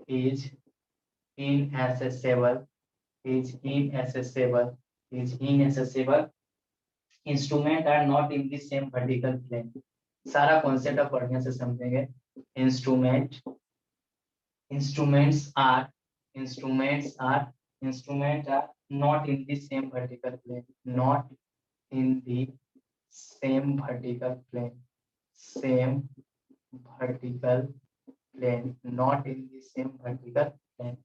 is inaccessible, is inaccessible, is inaccessible, instrument are not in the same vertical plane। सारा कॉन्सेप्ट आप बढ़िया से समझेंगे। Instrument, instruments are not in the same vertical plane, not in the same vertical plane, same vertical plane, not in the same vertical plane।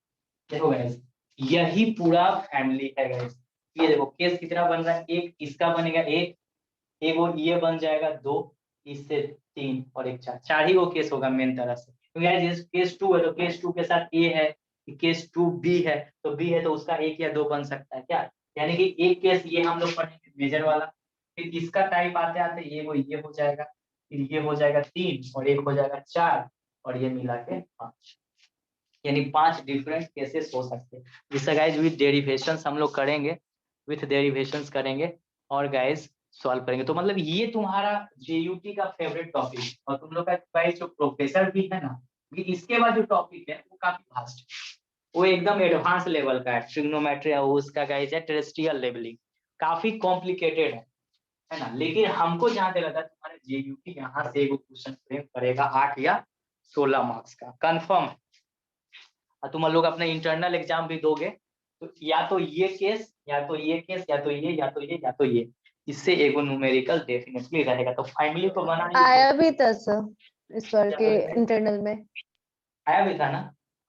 देखो गाइस, यही पूरा फैमिली है गाइस। ये देखो केस कितना बन रहा है, एक इसका बनेगा, एक वो ये बन जाएगा 2, इससे 3 और एक 4, 4 ही वो केस होगा मेन तरह से। तो गाइस केस 2 है तो केस 2 के साथ ए है, केस 2 बी है तो बी है तो उसका 1 या 2 बन सकता है क्या, यानी कि एक केस ये हम लोग पढ़ेंगे मेजर वाला, फिर इसका टाइप आते आते ये हो जाएगा, फिर ये हो जाएगा 3 और एक हो जाएगा 4 और ये मिला के 5, यानी 5 डिफरेंट केसेस हो सकते हैं। जिससे गाइस विद डेरिवेशंस हम लोग करेंगे, विथ डेरिवेशंस करेंगे और गाइस सॉल्व करेंगे। तो मतलब ये तुम्हारा जेयूटी का फेवरेट टॉपिक, और तुम लोग का गाइस जो प्रोफेसर भी है ना, ये इसके बाद जो टॉपिक है वो काफी फास्ट, वो एकदम एडवांस लेवल का है। ट्रिग्नोमेट्री है उसका गाइस है, टेरेस्ट्रियल लेवलिंग काफी कॉम्प्लिकेटेड है ना। लेकिन हमको जहाँ तक लगता है तुम्हारे जेयूटी यहाँ से एक क्वेश्चन फ्रेम करेगा 8 या 16 मार्क्स का कंफर्म है। और तुम लोग अपना इंटरनल एग्जाम भी दोगे तो या तो ये केस, या तो ये केस, या तो ये, या तो ये, या तो ये, इससे एगो न्यूमेरिकल डेफिनेटली रहेगा। तो फैमिली को बनाना आया भी था सर। इस बार के इंटरनल में। आया भी था ना,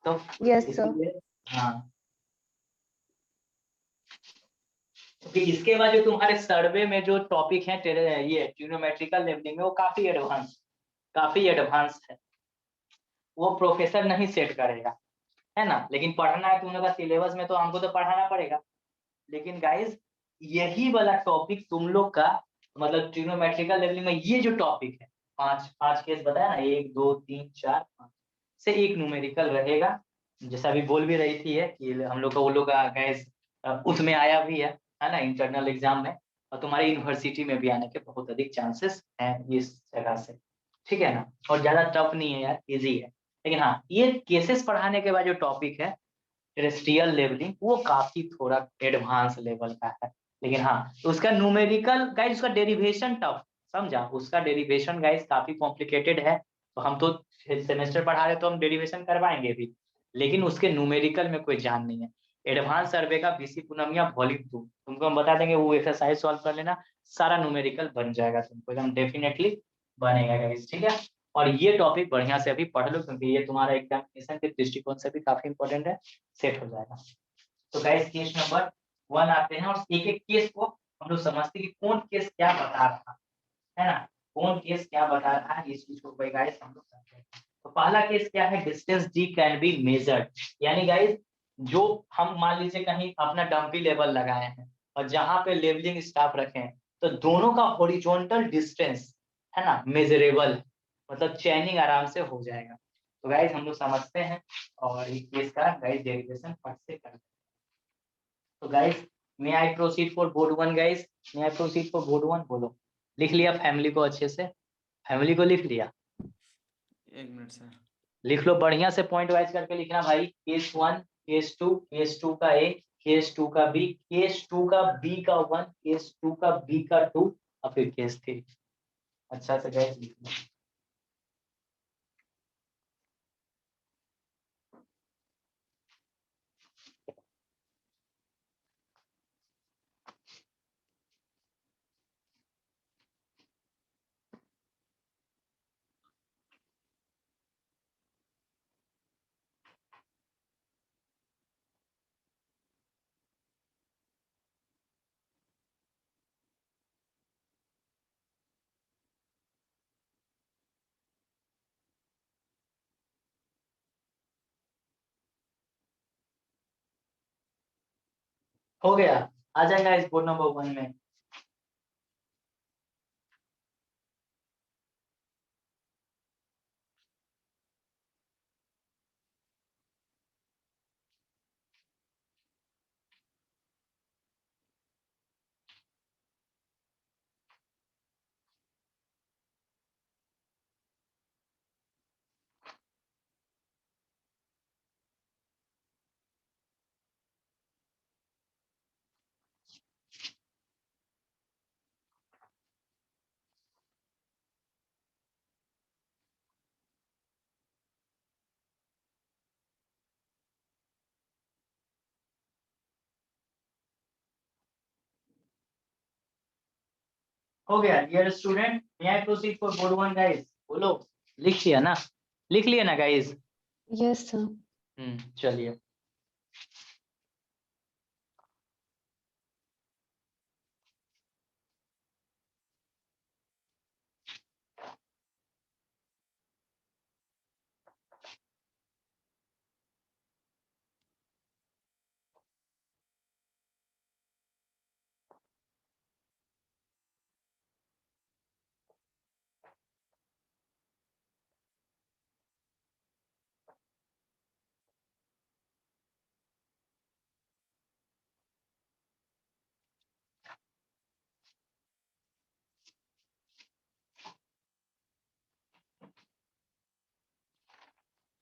तो यस सर। इसलिए हाँ, क्योंकि इसके बाद जो तुम्हारे सर्वे में जो टॉपिक है ये ट्रिग्नोमेट्रिकल लेवलिंग में, वो काफी एडवांस है। वो प्रोफेसर नहीं सेट करेगा, है ना, लेकिन पढ़ना है तुम लोग का सिलेबस में, तो हमको तो पढ़ाना पड़ेगा। लेकिन गाइस यही वाला टॉपिक तुम लोग का मतलब ट्रिग्नोमेट्रिकल लेवलिंग में ये जो टॉपिक है, पांच पांच केस बताया ना, 1 2 3 4 5 से एक न्यूमेरिकल रहेगा। जैसा अभी बोल भी रही थी है कि हम लोग का वो लोग का गैस उसमें आया भी है ना, इंटरनल एग्जाम में, और तुम्हारी यूनिवर्सिटी में भी आने के बहुत अधिक चांसेस हैं इस जगह से, ठीक है ना। और ज्यादा टफ नहीं है यार, इजी है। लेकिन हाँ, ये केसेस पढ़ाने के बाद जो टॉपिक है टेरेस्ट्रियल लेवलिंग, वो काफी थोड़ा एडवांस लेवल का है। लेकिन हाँ, तो उसका न्यूमेरिकल गाइस, उसका डेरिवेशन टफ, समझा, उसका डेरिवेशन गाइस काफी कॉम्प्लिकेटेड है। तो हम तो सेमेस्टर पढ़ा रहे, तो हम डेरिवेशन करवाएंगे भी, लेकिन उसके न्यूमेरिकल में कोई जान नहीं है। एडवांस सर्वे का बीसी पूनमिया वॉल्यूम 2 तुमको हम बता देंगे, वो एक्सरसाइज सॉल्व कर लेना, सारा न्यूमेरिकल बन जाएगा तुमको, एकदम डेफिनेटली बनेगा गाइस, ठीक है। और ये टॉपिक बढ़िया से अभी पढ़ लो, क्योंकि ये तुम्हारा एग्जामिनेशन के दृष्टिकोण से भी काफी इंपॉर्टेंट है, सेट हो जाएगा। तो गाइस केस नंबर 1 आते हैं, और एक एक केस को हम लोग समझते हैं कि कौन केस क्या बता रहा है ना, कौन केस क्या बता रहा है, इस चीज को भाई गाइस हम लोग समझते हैं। तो पहला केस क्या है, distance D can be measured. यानी गाइस जो हम मान लीजिए कहीं अपना डंपी लेवल लगाए हैं, और जहां पे लेवलिंग स्टाफ रखे हैं, तो दोनों का हॉरिजॉन्टल डिस्टेंस है ना मेजरेबल है, मतलब चेनिंग आराम से हो जाएगा। तो गाइस हम लोग समझते हैं, और इस केस का गाइस डेरिवेशन फट से करते हैं। तो guys may I proceed for board 1 guys, may I proceed for board 1, बोलो। लिख लिया फैमिली को अच्छे से, फैमिली को लिख लिया, एक मिनट सर। लिख लो बढ़िया से, पॉइंट वाइज करके लिखना भाई। केस 1, केस 2 का ए, केस 2 का बी, केस 2 का बी का 1, केस 2 का बी का 2, और फिर केस 3। अच्छा से गाइस लिख लो। हो गया, आ जाएगा इस बोर्ड नंबर 1 में। हो गया dear student, may I proceed for board 1 guys, बोलो। लिख लिया ना, लिख लिया ना गाइस। Yes sir. चलिए।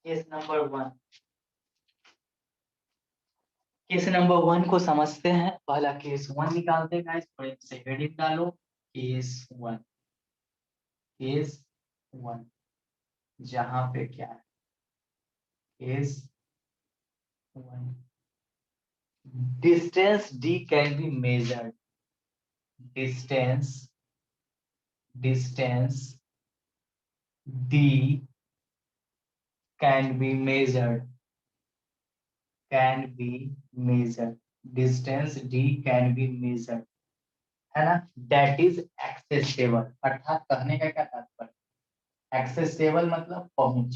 केस नंबर 1, केस नंबर 1 को समझते हैं। पहला केस 1 निकालते हैं गाइस, थोड़े से हेडिंग डालो। केस 1, केस 1, जहां पे क्या है, case 1, distance D can be measured, distance, distance D can be measured, distance D can be measured, है ना, that is accessible। अर्थात कहने का क्या तात्पर्य, accessible मतलब पहुंच,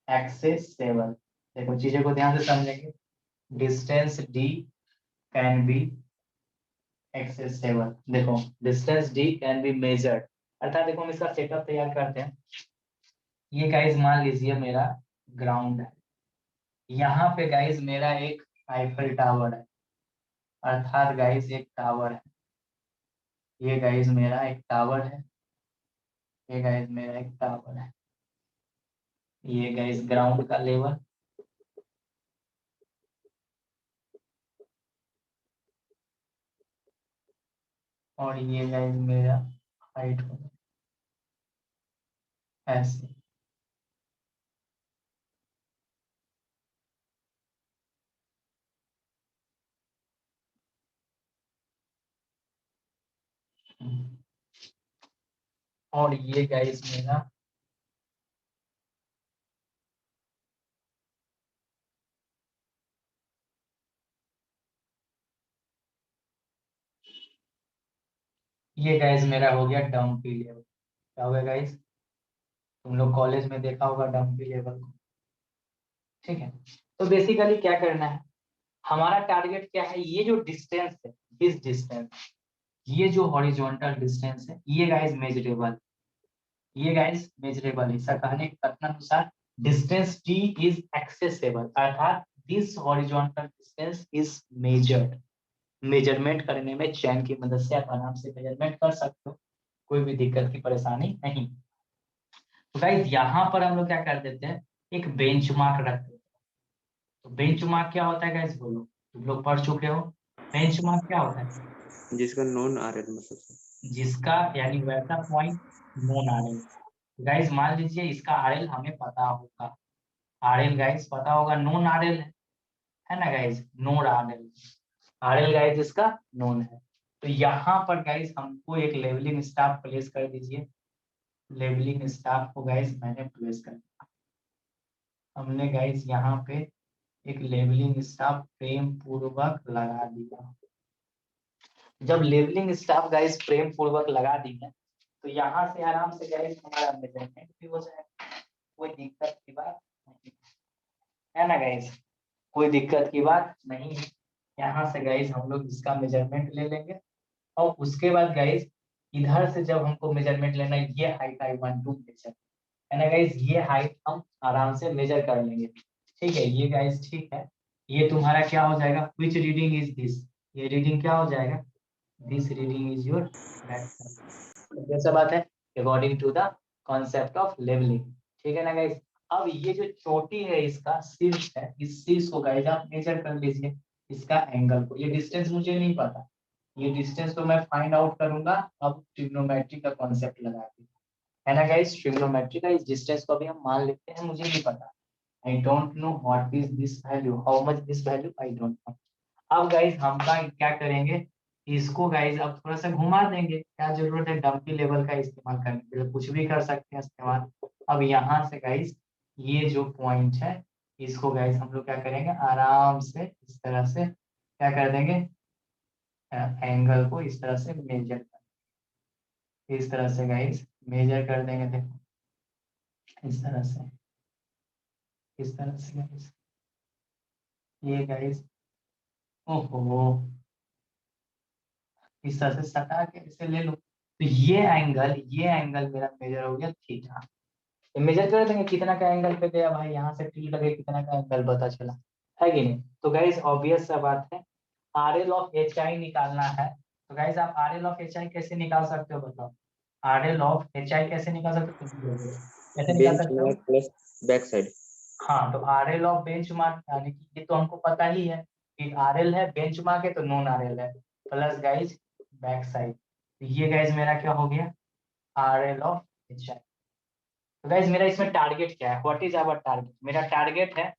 accessible। देखो चीजों को ध्यान से समझेंगे, distance D can be accessible, देखो distance D can be measured, अर्थात देखो हम इसका सेटअप तैयार करते हैं। ये गाइस मान लीजिए मेरा ग्राउंड है, यहाँ पे गाइस मेरा एक आईफल टावर है, अर्थात गाइस एक टावर है, ये गाइस मेरा एक टावर है, ये गाइस मेरा एक टावर है, ये गाइस ग्राउंड का लेवल, और ये गाइस मेरा हाइट होगा ऐसे। और ये गाइस मेरा ये गाइस मेरा हो गया डंपी लेवल। क्या हो गया गाइस, तुम लोग कॉलेज में देखा होगा डंपी लेवल को, ठीक है। तो बेसिकली क्या करना है, हमारा टारगेट क्या है, ये जो डिस्टेंस है, दिस डिस्टेंस, ये जो हॉरिजॉन्टल डिस्टेंस है, ये गाइस मेजरेबल, ये गाइस मेजरेबल है। इसका कहने के कथनानुसार डिस्टेंस टी इज एक्सेसिबल, अर्थात this horizontal distance is measured. Measurement करने में चैन की मदद से आप आराम से मेजरमेंट कर सकते हो, कोई भी दिक्कत की परेशानी नहीं। तो गाइस यहाँ पर हम लोग क्या कर देते हैं, एक बेंचमार्क रख देते हैं। तो बेंचमार्क क्या होता है गाइस, बोलो, तुम लोग पढ़ चुके हो, बेंचमार्क क्या होता है, जिसका नॉन आरएल मतलब जिसका यानी वैसा पॉइंट नॉन आरएल। गाइस मान लीजिए इसका आरएल हमें पता होगा, आरएल गाइस पता होगा, नॉन आरएल है ना guys, known RL, RL guys इसका नॉन है। तो यहाँ पर गाइस हमको एक लेवलिंग स्टाफ प्लेस कर दीजिए, लेवलिंग स्टाफ को गाइस मैंने प्लेस कर दिया, हमने गाइस यहाँ पे एक लेवलिंग स्टाफ प्रेम पूर्वक लगा दिया। जब लेवलिंग स्टाफ गाइस प्रेम पूर्वक लगा दी है, तो यहाँ से आराम से गाइस हमारा मेजरमेंट भी हो जाएगा, कोई दिक्कत की बात नहीं है ना गाइस, कोई दिक्कत की बात नहीं है। यहाँ से गाइस हम लोग इसका मेजरमेंट ले लेंगे, और उसके बाद गाइस इधर से जब हमको मेजरमेंट लेना है, ये height I want to measure, है ना गाइस, ये हाइट हम आराम से मेजर कर लेंगे, ठीक है। ये गाइस ठीक है, ये तुम्हारा क्या हो जाएगा, व्हिच रीडिंग इज दिस, ये रीडिंग क्या हो जाएगा, this reading is your back sight. जैसा बात है according to the concept of levelling, ठीक है ना गाइस। अब ये जो चोटी है, इसका शीर्ष है, इस शीर्ष को गाइस आप मेजर कर लीजिए, इसका एंगल को, ये डिस्टेंस मुझे नहीं पता, ये डिस्टेंस तो मैं फाइंड आउट करूंगा अब ट्रिग्नोमेट्री का कॉन्सेप्ट लगा के, है ना गाइस। ट्रिग्नोमेट्री का इस डिस्टेंस को भी हम मान लेते हैं, मुझे नहीं पता, I don't know what is this value, how much this value, I don't know. अब गाइस हम क्या करेंगे, इसको गाइस अब थोड़ा सा घुमा देंगे, क्या जरूरत है डंपी लेवल का इस्तेमाल करने के लिए, कुछ भी कर सकते हैं इस्तेमाल। अब यहाँ से गाइस ये जो पॉइंट है, इसको गाइस हम लोग क्या करेंगे, आराम से इस तरह से क्या कर देंगे, एंगल को इस तरह से मेजर कर, इस तरह से गाइस मेजर कर देंगे, देखो इस तरह से, इस तरह से गाइस, ये गाइस, ओहो, इस तरह से सटा के इसे ले लो, तो ये एंगल मेरा मेजर हो गया थीटा। तो मेजर कर देंगे कितना का एंगल पे गया भाई, यहाँ से टी लगे कितना का एंगल पता चला, है कि नहीं। तो गाइस ऑब्वियस सा बात है, आर एल ऑफ एच आई निकालना है। तो गाइस आप आर एल ऑफ एच आई कैसे निकाल सकते हो, बताओ, आर एल ऑफ एच आई कैसे निकाल सकते हो, कैसे निकाल सकते हो। Benchmark plus back side. हाँ, तो are L of bench mark यानी कि ये तो हमको पता ही है कि आर एल है, बेंच मार्क है तो नॉन आर एल है, प्लस गाइज बैक साइड, तो ये गाइज मेरा क्या हो गया, आर एल ऑफ एच आई। तो गाइज मेरा इसमें टारगेट क्या है, व्हाट इज आवर टारगेट, मेरा टारगेट है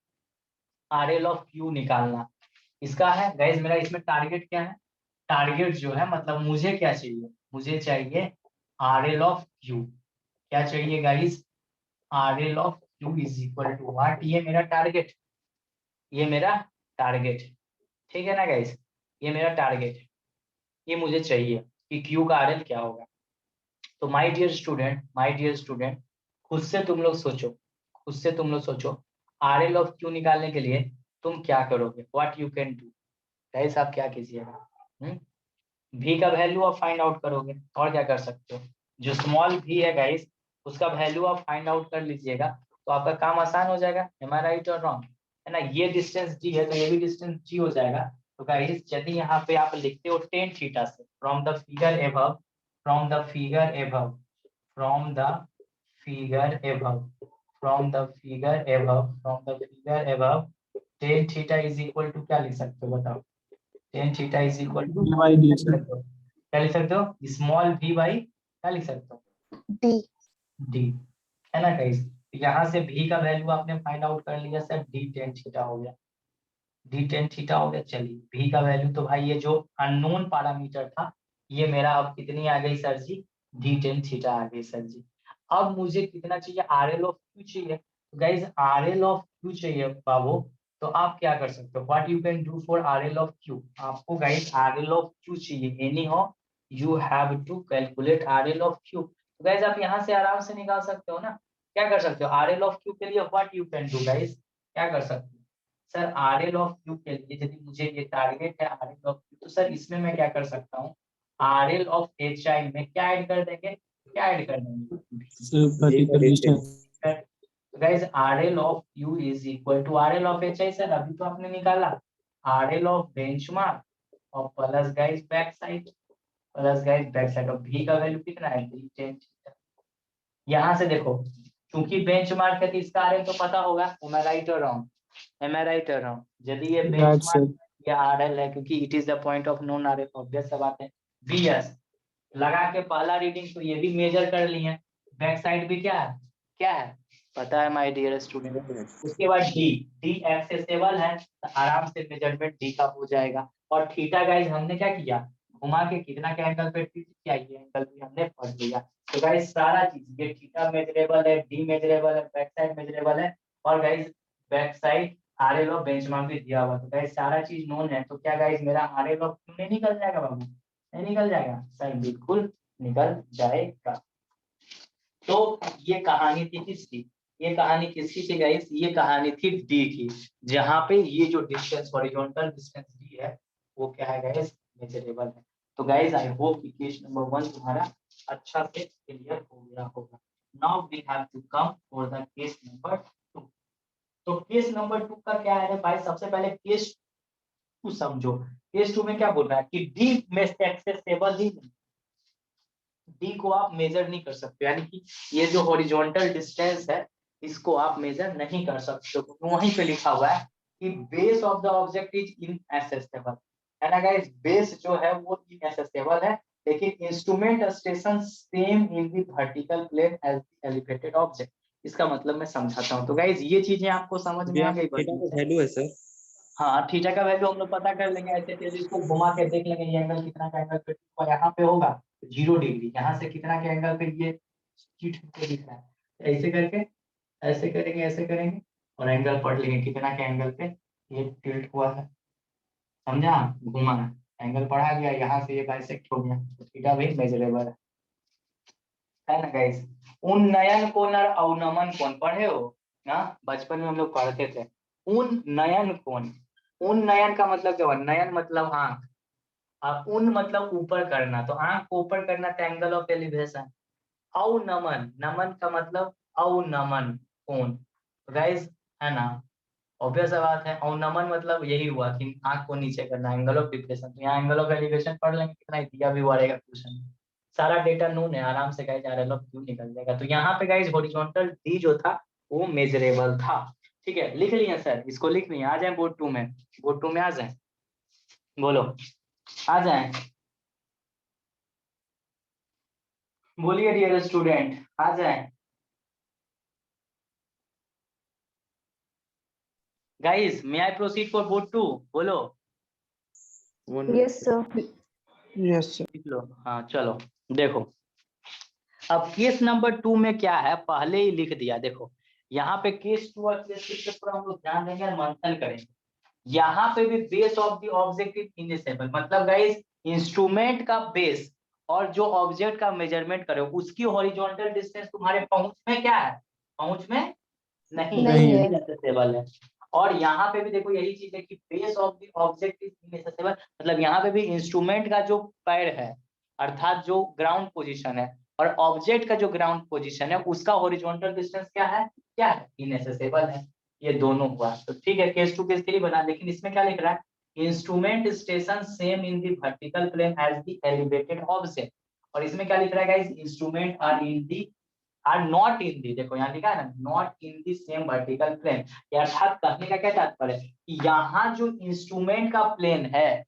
आर एल ऑफ क्यू निकालना, इसका है गाइज मेरा इसमें टारगेट क्या है, टारगेट जो है मतलब मुझे क्या चाहिए, मुझे चाहिए आर एल ऑफ क्यू, क्या चाहिए guys, RL of Q is equal to what, ये मेरा टारगेट, ये मेरा टारगेट, ठीक है ना गाइस, ये मेरा टारगेट है, ये मुझे चाहिए कि Q का RL क्या होगा। तो माय डियर स्टूडेंट, खुद से तुम लोग सोचो, खुद से तुम लोग सोचो, RL ऑफ Q निकालने के लिए तुम क्या करोगे, what you can do guys, आप क्या कीजिएगा, V का वैल्यू आप फाइंड आउट करोगे, और क्या कर सकते हो, जो स्मॉल v है गाइस उसका वैल्यू आप फाइंड आउट कर लीजिएगा, तो आपका काम आसान हो जाएगा, एम आई राइट और रॉन्ग, है ना। ये डिस्टेंस d है तो ये भी डिस्टेंस g हो जाएगा। तो गाइस यदि यहाँ पे आप लिखते हो टेन थीटा से, from the figure above, from the figure above, from the figure above, from the figure above, from the figure above, tan theta is equal to क्या लिख सकते हो बताओ, tan theta is equal to क्या लिख सकते हो, स्मॉल v बाई क्या लिख सकते हो, D. d, है ना गाइस। यहाँ से v का वैल्यू आपने फाइंड आउट कर लिया सर, d टेन थीटा हो गया, d टेन थीटा हो गया। चलिए v का वैल्यू तो भाई ये जो अननोन पैरामीटर था ये मेरा अब कितनी आ गई सर जी, d टेन थीटा आ गई सर जी। अब मुझे कितना चाहिए, RL ऑफ Q चाहिए। तो गाइस RL ऑफ Q चाहिए बाबू, तो आप क्या कर सकते हो, what you can do for RL of Q, आपको गाइस RL ऑफ Q चाहिए, anyhow you have to calculate RL of Q। तो गाइस आप यहाँ से आराम से निकाल सकते हो ना, क्या कर सकते हो, RL ऑफ Q के लिए what you can do guys, क्या कर सकते हो सर, RL ऑफ Q के लिए यदि मुझे ये टारगेट है RL ऑफ Q, तो सर इसमें मैं क्या कर सकता हूँ, RL ऑफ HI में क्या ऐड कर देंगे, क्या ऐड कर देंगे, guys RL of Q is equal to RL of HI, sir अभी तो आपने निकाला, RL ऑफ बेंचमार्क और plus guys back sight, plus guys back sight of V का वैल्यू कितना है 10। यहाँ से देखो क्योंकि बेंचमार्क है तो इसका RL तो पता होगा, एम आई राइट और रॉन्ग, एम आई राइट और रॉन्ग, यदि ये बेंचमार्क या RL है क्योंकि it is the point of non RL, obvious सा बात है। VS लगा के पहला रीडिंग तो ये भी मेजर कर लिए, बैक साइड भी क्या है पता है माय डियर स्टूडेंट। उसके बाद डी एक्सेसिबल है तो आराम से मेजरमेंट डी का हो जाएगा। और थीटा गाइस हमने क्या किया, घुमा के कितना के एंगल पे किया, ये एंगल भी हमने पढ़ लिया। तो गाइस सारा चीज ये थीटा मेजरेबल है, डी मेजरेबल है, बैक साइड मेजरेबल है, और guys back side RL of benchmark भी दिया हुआ, तो गाइस सारा चीज नोन है। तो क्या गाइस मेरा RL ऑफ क्यों नहीं निकल जाएगा बाबू, नहीं निकल जाएगा सर, बिल्कुल निकल जाएगा। तो ये कहानी थी किसकी, ये कहानी किसकी थी गाइस, ये कहानी थी डी की, जहां पे ये जो डिस्टेंस हॉरिजॉन्टल डिस्टेंस डी है वो क्या है गाइस, मेजरेबल है। तो गाइस आई होप कि केस नंबर 1 तुम्हारा अच्छा से क्लियर हो गया होगा। Now we have to come for the case number 2। तो केस नंबर 2 का क्या है भाई, सबसे पहले केस 2 समझो। केस 2 में क्या बोल रहा है कि डी में एक्सेसिबल ही नहीं, डी को आप मेजर नहीं कर सकते, यानी कि ये जो हॉरिजॉन्टल डिस्टेंस है इसको आप मेजर नहीं कर सकते, क्योंकि वहीं पे लिखा हुआ है कि base of the object is inaccessible, है ना गाइस, बेस जो है वो इनएक्सेसिबल है, लेकिन instrument station same in the vertical plane as the elevated object. इसका मतलब मैं समझाता हूँ। तो गाइस ये चीजें आपको समझ में आ गई, वैल्यू है सर, हाँ थीटा का वैल्यू हम लोग पता कर लेंगे, ऐसे टेलीस्कोप घुमा के देख लेंगे ये एंगल कितना का एंगल पे, और यहाँ पे होगा 0 डिग्री, यहाँ से कितना के एंगल पे ये चीट पे दिख रहा है, ऐसे करके ऐसे करेंगे, ऐसे करेंगे और एंगल पढ़ लेंगे कितना के एंगल पे ये टिल्ट हुआ है, समझा, घुमा है, एंगल पढ़ा गया, यहाँ से ये बाइसेक्ट हो गया, तो थीटा भी मेजरेबल है ना गाइस। उन्नयन कोण और अवनमन कोण पढ़े हो ना, बचपन में हम लोग पढ़ते थे, उन्नयन कोण, उन्नयन का मतलब क्या हुआ, नयन मतलब आंख, उन मतलब ऊपर करना, तो आंख को ऊपर करना तो एंगल ऑफ एलिवेशन। अवनमन, नमन का मतलब अवनमन कोण, गाइस है ना, ऑब्वियस बात है, अवनमन मतलब यही हुआ कि आंख को नीचे करना, एंगल ऑफ डिप्रेशन। तो यहाँ एंगल ऑफ एलिवेशन पढ़ लेंगे, कितना दिया भी हुआ रहेगा क्वेश्चन, सारा डेटा नोन है, आराम से गाइस RL ऑफ Q निकल जाएगा। तो यहाँ पे गाइस हॉरिजॉन्टल डी जो था वो मेजरेबल था, ठीक है, लिख लिया सर, इसको लिख लिया, आ जाए बोर्ड 2 में, बोर्ड 2 में आ जाए, बोलो आ जाए, बोलिए डियर स्टूडेंट आ जाए guys, may I proceed for board 2, बोलो Yes, sir. Yes, sir. लिख लो, हाँ चलो देखो, अब केस नंबर 2 में क्या है, पहले ही लिख दिया। देखो यहाँ पे केस 2 और केस 3 पे थोड़ा हम लोग ध्यान देंगे और मंथन करेंगे। यहाँ पे भी base of the object is inaccessible, मतलब गाइस इंस्ट्रूमेंट का बेस और जो ऑब्जेक्ट का मेजरमेंट करे उसकी हॉरिजॉन्टल डिस्टेंस तुम्हारे पहुंच में क्या है, पहुंच में नहीं नहीं है। इनएसेबल है। और यहाँ पे भी देखो यही चीज है कि base of the object is inaccessible, मतलब यहाँ पे भी इंस्ट्रूमेंट का जो पैर है अर्थात जो ग्राउंड पोजीशन है और ऑब्जेक्ट का जो ग्राउंड पोजीशन है उसका हॉरिजॉन्टल डिस्टेंस क्या है इनएसेबल है। ये दोनों हुआ तो ठीक है, केस 2 केस 3 बना। लेकिन इसमें क्या लिख रहा है, instrument station same in the vertical plane as the elevated object. और इसमें क्या लिख रहा है guys, instrument are not in the, देखो यहाँ लिखा है ना, not in the same vertical plane. अर्थात कहने का क्या तात्पर्य है कि यहाँ जो इंस्ट्रूमेंट का प्लेन है,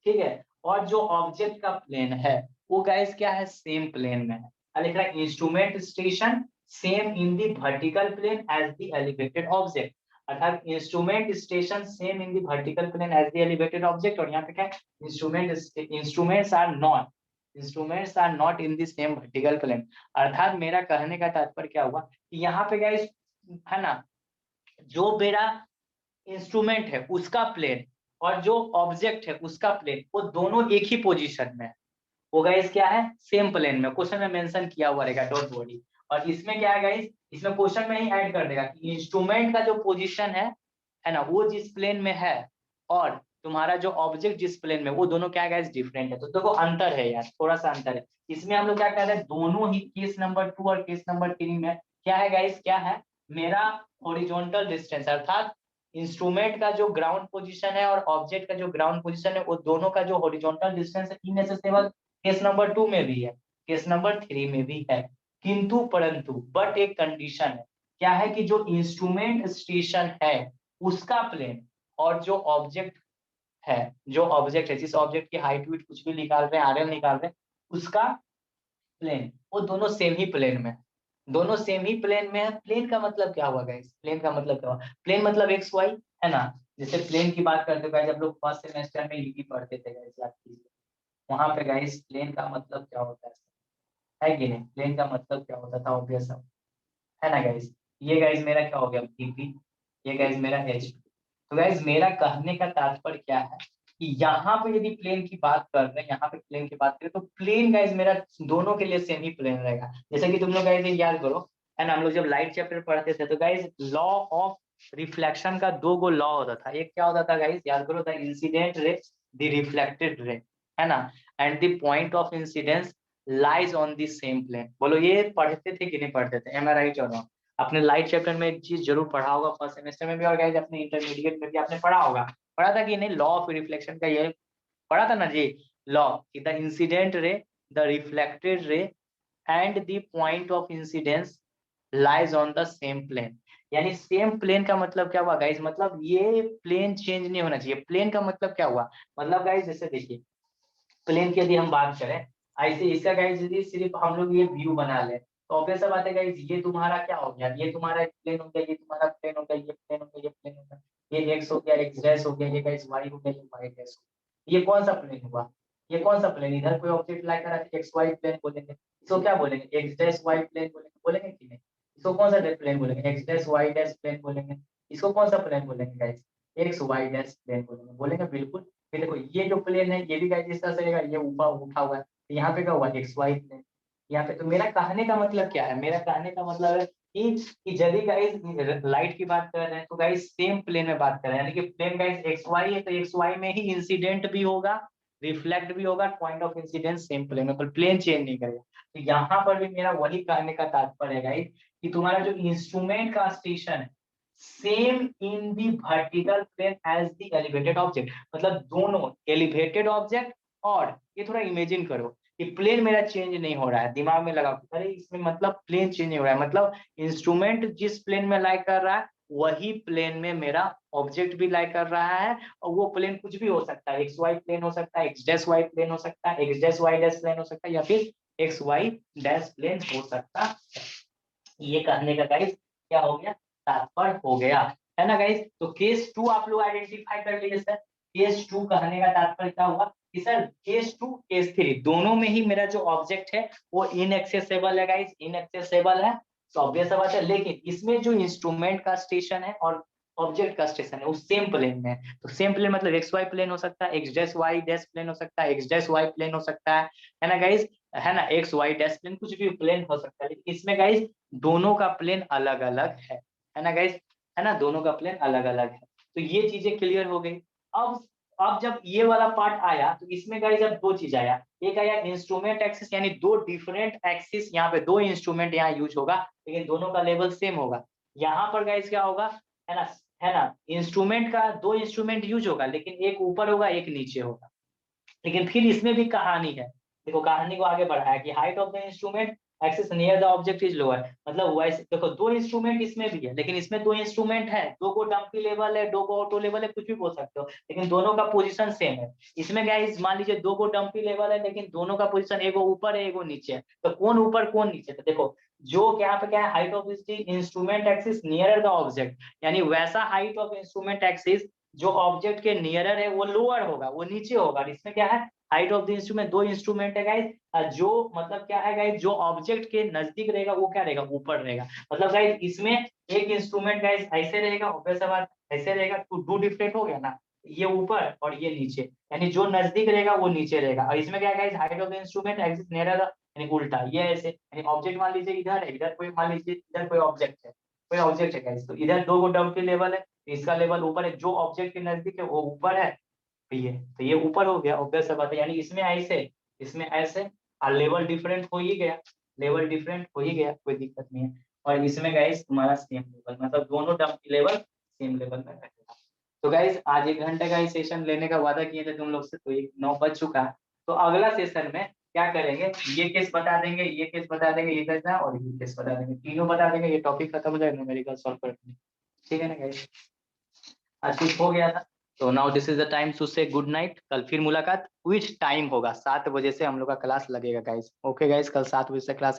ठीक है, और जो ऑब्जेक्ट का प्लेन है वो गाइस क्या है, सेम प्लेन में है। लिख रहा है instrument station same in the vertical plane as the elevated object. अर्थात instrument station same in the vertical plane as the elevated object. और यहाँ पे क्या है, instruments are not in the same vertical plane. अर्थात मेरा कहने का तात्पर्य क्या हुआ कि यहाँ पे गाइस है ना, जो मेरा इंस्ट्रूमेंट है उसका प्लेन और जो ऑब्जेक्ट है उसका प्लेन वो दोनों एक ही पोजीशन में है। वो गाइस क्या है, सेम प्लेन में। क्वेश्चन में मेंशन किया हुआ रहेगा, डोंट वरी। और इसमें क्या है गाइस, इसमें क्वेश्चन में ही ऐड कर देगा कि इंस्ट्रूमेंट का जो पोजीशन है ना, वो जिस प्लेन में है और तुम्हारा जो ऑब्जेक्ट जिस प्लेन में, वो दोनों क्या है गाइस, डिफरेंट है। तो देखो अंतर है यार, थोड़ा सा अंतर है। इसमें हम लोग क्या कर रहे हैं, दोनों ही केस नंबर 2 और केस नंबर 3 में क्या है गाइस, क्या है मेरा हॉरिजॉन्टल डिस्टेंस, अर्थात इंस्ट्रूमेंट का जो ग्राउंड पोजीशन है और ऑब्जेक्ट का जो ग्राउंड पोजीशन है वो दोनों का जो हॉरिजॉन्टल डिस्टेंस है इनएसेबल। केस नंबर 2 में भी है, केस नंबर 3 में भी है। किंतु परंतु बट एक कंडीशन है, क्या है कि जो इंस्ट्रूमेंट स्टेशन है उसका प्लेन और जो ऑब्जेक्ट है, जो ऑब्जेक्ट है जिस ऑब्जेक्ट की हाइट वेट कुछ भी निकाल रहे हैं, आरएल निकाल रहे हैं, उसका प्लेन वो दोनों सेम ही प्लेन में है। दोनों सेम ही प्लेन में है। प्लेन का मतलब क्या हुआ गाइस, प्लेन का मतलब क्या हुआ, प्लेन मतलब एक्स वाई है ना। जैसे प्लेन की बात करते गाइस, जब लोग फर्स्ट सेमेस्टर में यूपी पढ़ते थे गाइस, याद कीजिए वहां पे गाइस प्लेन का मतलब क्या होता है कि नहीं, प्लेन का मतलब क्या होता था, ऑब्वियस है ना गाइस। ये गाइस मेरा क्या हो गया, बीपी, ये गाइस मेरा एच। तो गाइस मेरा कहने का तात्पर्य क्या है कि यहाँ पे यदि प्लेन की बात कर रहे हैं, यहाँ पे प्लेन की बात करें तो प्लेन गाइस मेरा दोनों के लिए सेम ही प्लेन रहेगा। जैसे कि तुम लोग गाइस याद करो है ना, हम लोग जब लाइट चैप्टर पढ़ते थे तो गाइस लॉ ऑफ रिफ्लेक्शन का 2 गो लॉ होता था। एक क्या होता था गाइस, याद करो, the incident ray, the reflected ray, है ना, and the point of incidence lies on the same plane. बोलो ये पढ़ते थे कि नहीं पढ़ते थे, एम आई राइट और रॉन्ग। आपने लाइट चैप्टर में एक चीज जरूर पढ़ा होगा फर्स्ट सेमेस्टर में भी, और गाइस अपने इंटरमीडिएट में भी आपने पढ़ा होगा। पढ़ा था कि नहीं, लॉ ऑफ रिफ्लेक्शन का ये पढ़ा था ना जी, लॉ कि the incident ray, the reflected ray and the point of incidence lies on the same plane. यानी सेम प्लेन का मतलब क्या हुआ गाइस, मतलब ये प्लेन चेंज नहीं होना चाहिए। प्लेन का मतलब क्या हुआ, मतलब गाइस जैसे देखिए प्लेन की यदि हम बात करें ऐसे, इसका गाइस यदि सिर्फ हम लोग ये व्यू बना ले तो ऑब्वियस बात है गाइस, ये तुम्हारा क्या हो गया, ये तुम्हारा प्लेन हो गया, ये तुम्हारा प्लेन हो गया, ये प्लेन हो गया, ये प्लेन हो गया, ये एक्स हो गया, एक्स डैश हो गया, ये गाइस वाई हो गया, ये वाई डैश हो गया। ये कौन सा प्लेन हुआ, ये कौन सा प्लेन, इधर कोई ऑब्जेक्ट ला कर एक्स वाई प्लेन बोलेंगे, इसको क्या बोलेंगे, एक्स डैश वाई प्लेन बोलेंगे, बोलेंगे कि नहीं। इसको कौन सा प्लेन बोलेंगे, x dash Y dash plane बोलेंगे। इसको कौन सा प्लेन बोलेंगे guys, x y dash plane बोलेंगे, बोलेंगे बिल्कुल। फिर देखो ये जो प्लेन है ये भी गाइस इस तरह से रहेगा, ये ऊपर उठा हुआ है, तो यहाँ पे क्या हुआ, एक्स वाई प्लेन। यहाँ पे तो मेरा कहने का मतलब क्या है, मेरा कहने का मतलब है कि यदि गाइस लाइट की बात कर रहे हैं तो गाइस सेम प्लेन में बात कर रहे हैं, यानी कि प्लेन गाइस एक्स वाई है तो एक्स वाई में ही इंसिडेंट भी होगा, रिफ्लेक्ट भी होगा, point of incidence same plane में, पर प्लेन चेंज नहीं करेगा। तो यहाँ पर भी मेरा वही कहने का तात्पर्य है गाइस कि तुम्हारा जो इंस्ट्रूमेंट का स्टेशन है same in the vertical plane as the elevated object, मतलब दोनों एलिवेटेड ऑब्जेक्ट। और ये थोड़ा इमेजिन करो कि प्लेन मेरा चेंज नहीं हो रहा है, दिमाग में लगा, अरे इसमें मतलब प्लेन चेंज नहीं हो रहा है, मतलब इंस्ट्रूमेंट जिस प्लेन में लाई कर रहा है वही प्लेन में मेरा ऑब्जेक्ट भी लाई कर रहा है। और वो प्लेन कुछ भी हो सकता है, एक्स वाई प्लेन हो सकता है, एक्स डैश वाई प्लेन हो सकता है, x dash Y dash plane हो सकता है, या फिर एक्स वाई डैश प्लेन हो सकता है। ये कहने का गाइस क्या हो गया, तात्पर्य हो गया, है ना गाइस। तो केस 2 आप लोग आइडेंटिफाई कर लीजिए सर। केस 2 कहने का तात्पर्य क्या हुआ कि सर केस 2 केस 3 दोनों में ही मेरा जो ऑब्जेक्ट है वो इनएक्सेसिबल है गाइस, इनएक्सेसिबल है। तो ऑब्वियस बात है, लेकिन इसमें जो इंस्ट्रूमेंट का स्टेशन है और ऑब्जेक्ट का स्टेशन है वो सेम प्लेन में है। तो सेम प्लेन मतलब एक्स वाई प्लेन हो सकता है, x dash Y dash plane हो सकता है, एक्स डैश वाई प्लेन हो सकता है ना गाइस, है ना, एक्स वाई डैश प्लेन कुछ भी प्लेन हो सकता है। लेकिन इसमें गाइस दोनों का प्लेन अलग अलग है ना गाइस, है ना, दोनों का प्लेन अलग अलग है। तो ये चीजें क्लियर हो गई। अब जब ये वाला पार्ट आया तो इसमें गाइस अब दो चीज आया, एक आया इंस्ट्रूमेंट एक्सिस, यानी दो डिफरेंट एक्सिस, यहाँ पे दो इंस्ट्रूमेंट यहाँ यूज होगा लेकिन दोनों का लेवल सेम होगा। यहाँ पर गाइस क्या होगा, है ना, इंस्ट्रूमेंट का दो इंस्ट्रूमेंट यूज होगा लेकिन एक ऊपर होगा एक नीचे होगा। लेकिन फिर इसमें भी कहानी है, देखो कहानी को आगे बढ़ाया कि height of the instrument axis near the object is lower, मतलब वैसे देखो दो इंस्ट्रूमेंट इसमें भी है लेकिन इसमें दो इंस्ट्रूमेंट है, दो को डंपी लेवल है, दो को ऑटो लेवल है, कुछ भी बोल सकते हो, लेकिन दोनों का पोजीशन सेम है। इसमें गाइस मान लीजिए दो को डंपी लेवल है लेकिन दोनों का पोजीशन एगो ऊपर है एगो नीचे है, तो कौन ऊपर कौन नीचे, तो देखो जो यहाँ पे क्या है, height of instrument axis near the object, यानी वैसा हाइट ऑफ इंस्ट्रूमेंट एक्सिस जो ऑब्जेक्ट के नियरर है वो लोअर होगा, वो नीचे होगा। इसमें क्या है, हाइट ऑफ द इंस्ट्रूमेंट, दो इंस्ट्रूमेंट है गाइस, जो मतलब क्या है गाइस, जो ऑब्जेक्ट के नजदीक रहेगा वो क्या रहेगा, ऊपर रहेगा। मतलब गाइस इसमें एक इंस्ट्रूमेंट गाइस ऐसे रहेगा, ऑब्वियस बात ऐसे रहेगा, तो दो डिफरेंट हो गया ना, ये ऊपर और ये नीचे, यानी जो नजदीक रहेगा वो नीचे रहेगा। और इसमें क्या guys, height of the instrument axis near the, यानी उल्टा, ये ऐसे, यानी ऑब्जेक्ट मान लीजिए इधर है, इधर कोई मान लीजिए इधर कोई ऑब्जेक्ट है, कोई ऑब्जेक्ट है गाइस, तो इधर दो को डंपी लेवल है, इसका लेवल ऊपर है, जो ऑब्जेक्ट के नजदीक है वो ऊपर है, तो ये ऊपर हो गया, ऑब्वियस बात है। यानी इसमें ऐसे, इसमें ऐसे, और लेवल डिफरेंट हो ही गया, लेवल डिफरेंट हो ही गया, कोई दिक्कत नहीं है। और इसमें गाइस तुम्हारा सेम लेवल, मतलब दोनों टर्म की लेवल सेम लेवल में रहेगा। तो गाइस आज 1 घंटे का ही सेशन लेने का वादा किए थे तुम लोग से, तो 9 बज चुका है। तो अगला सेशन में क्या करेंगे, ये केस बता देंगे, ये केस बता देंगे, ये कैसा है, और ये केस बता देंगे, तीनों बता देंगे, ये टॉपिक खत्म हो जाएगा न्यूमेरिकल सॉल्व करने। ठीक है ना गाइस, आज कुछ हो गया था। तो now this is the time to say good night. कल फिर मुलाकात, विच टाइम होगा, 7 बजे से हम लोग का क्लास लगेगा गाइस। ओके गाइस, कल 7 बजे से क्लास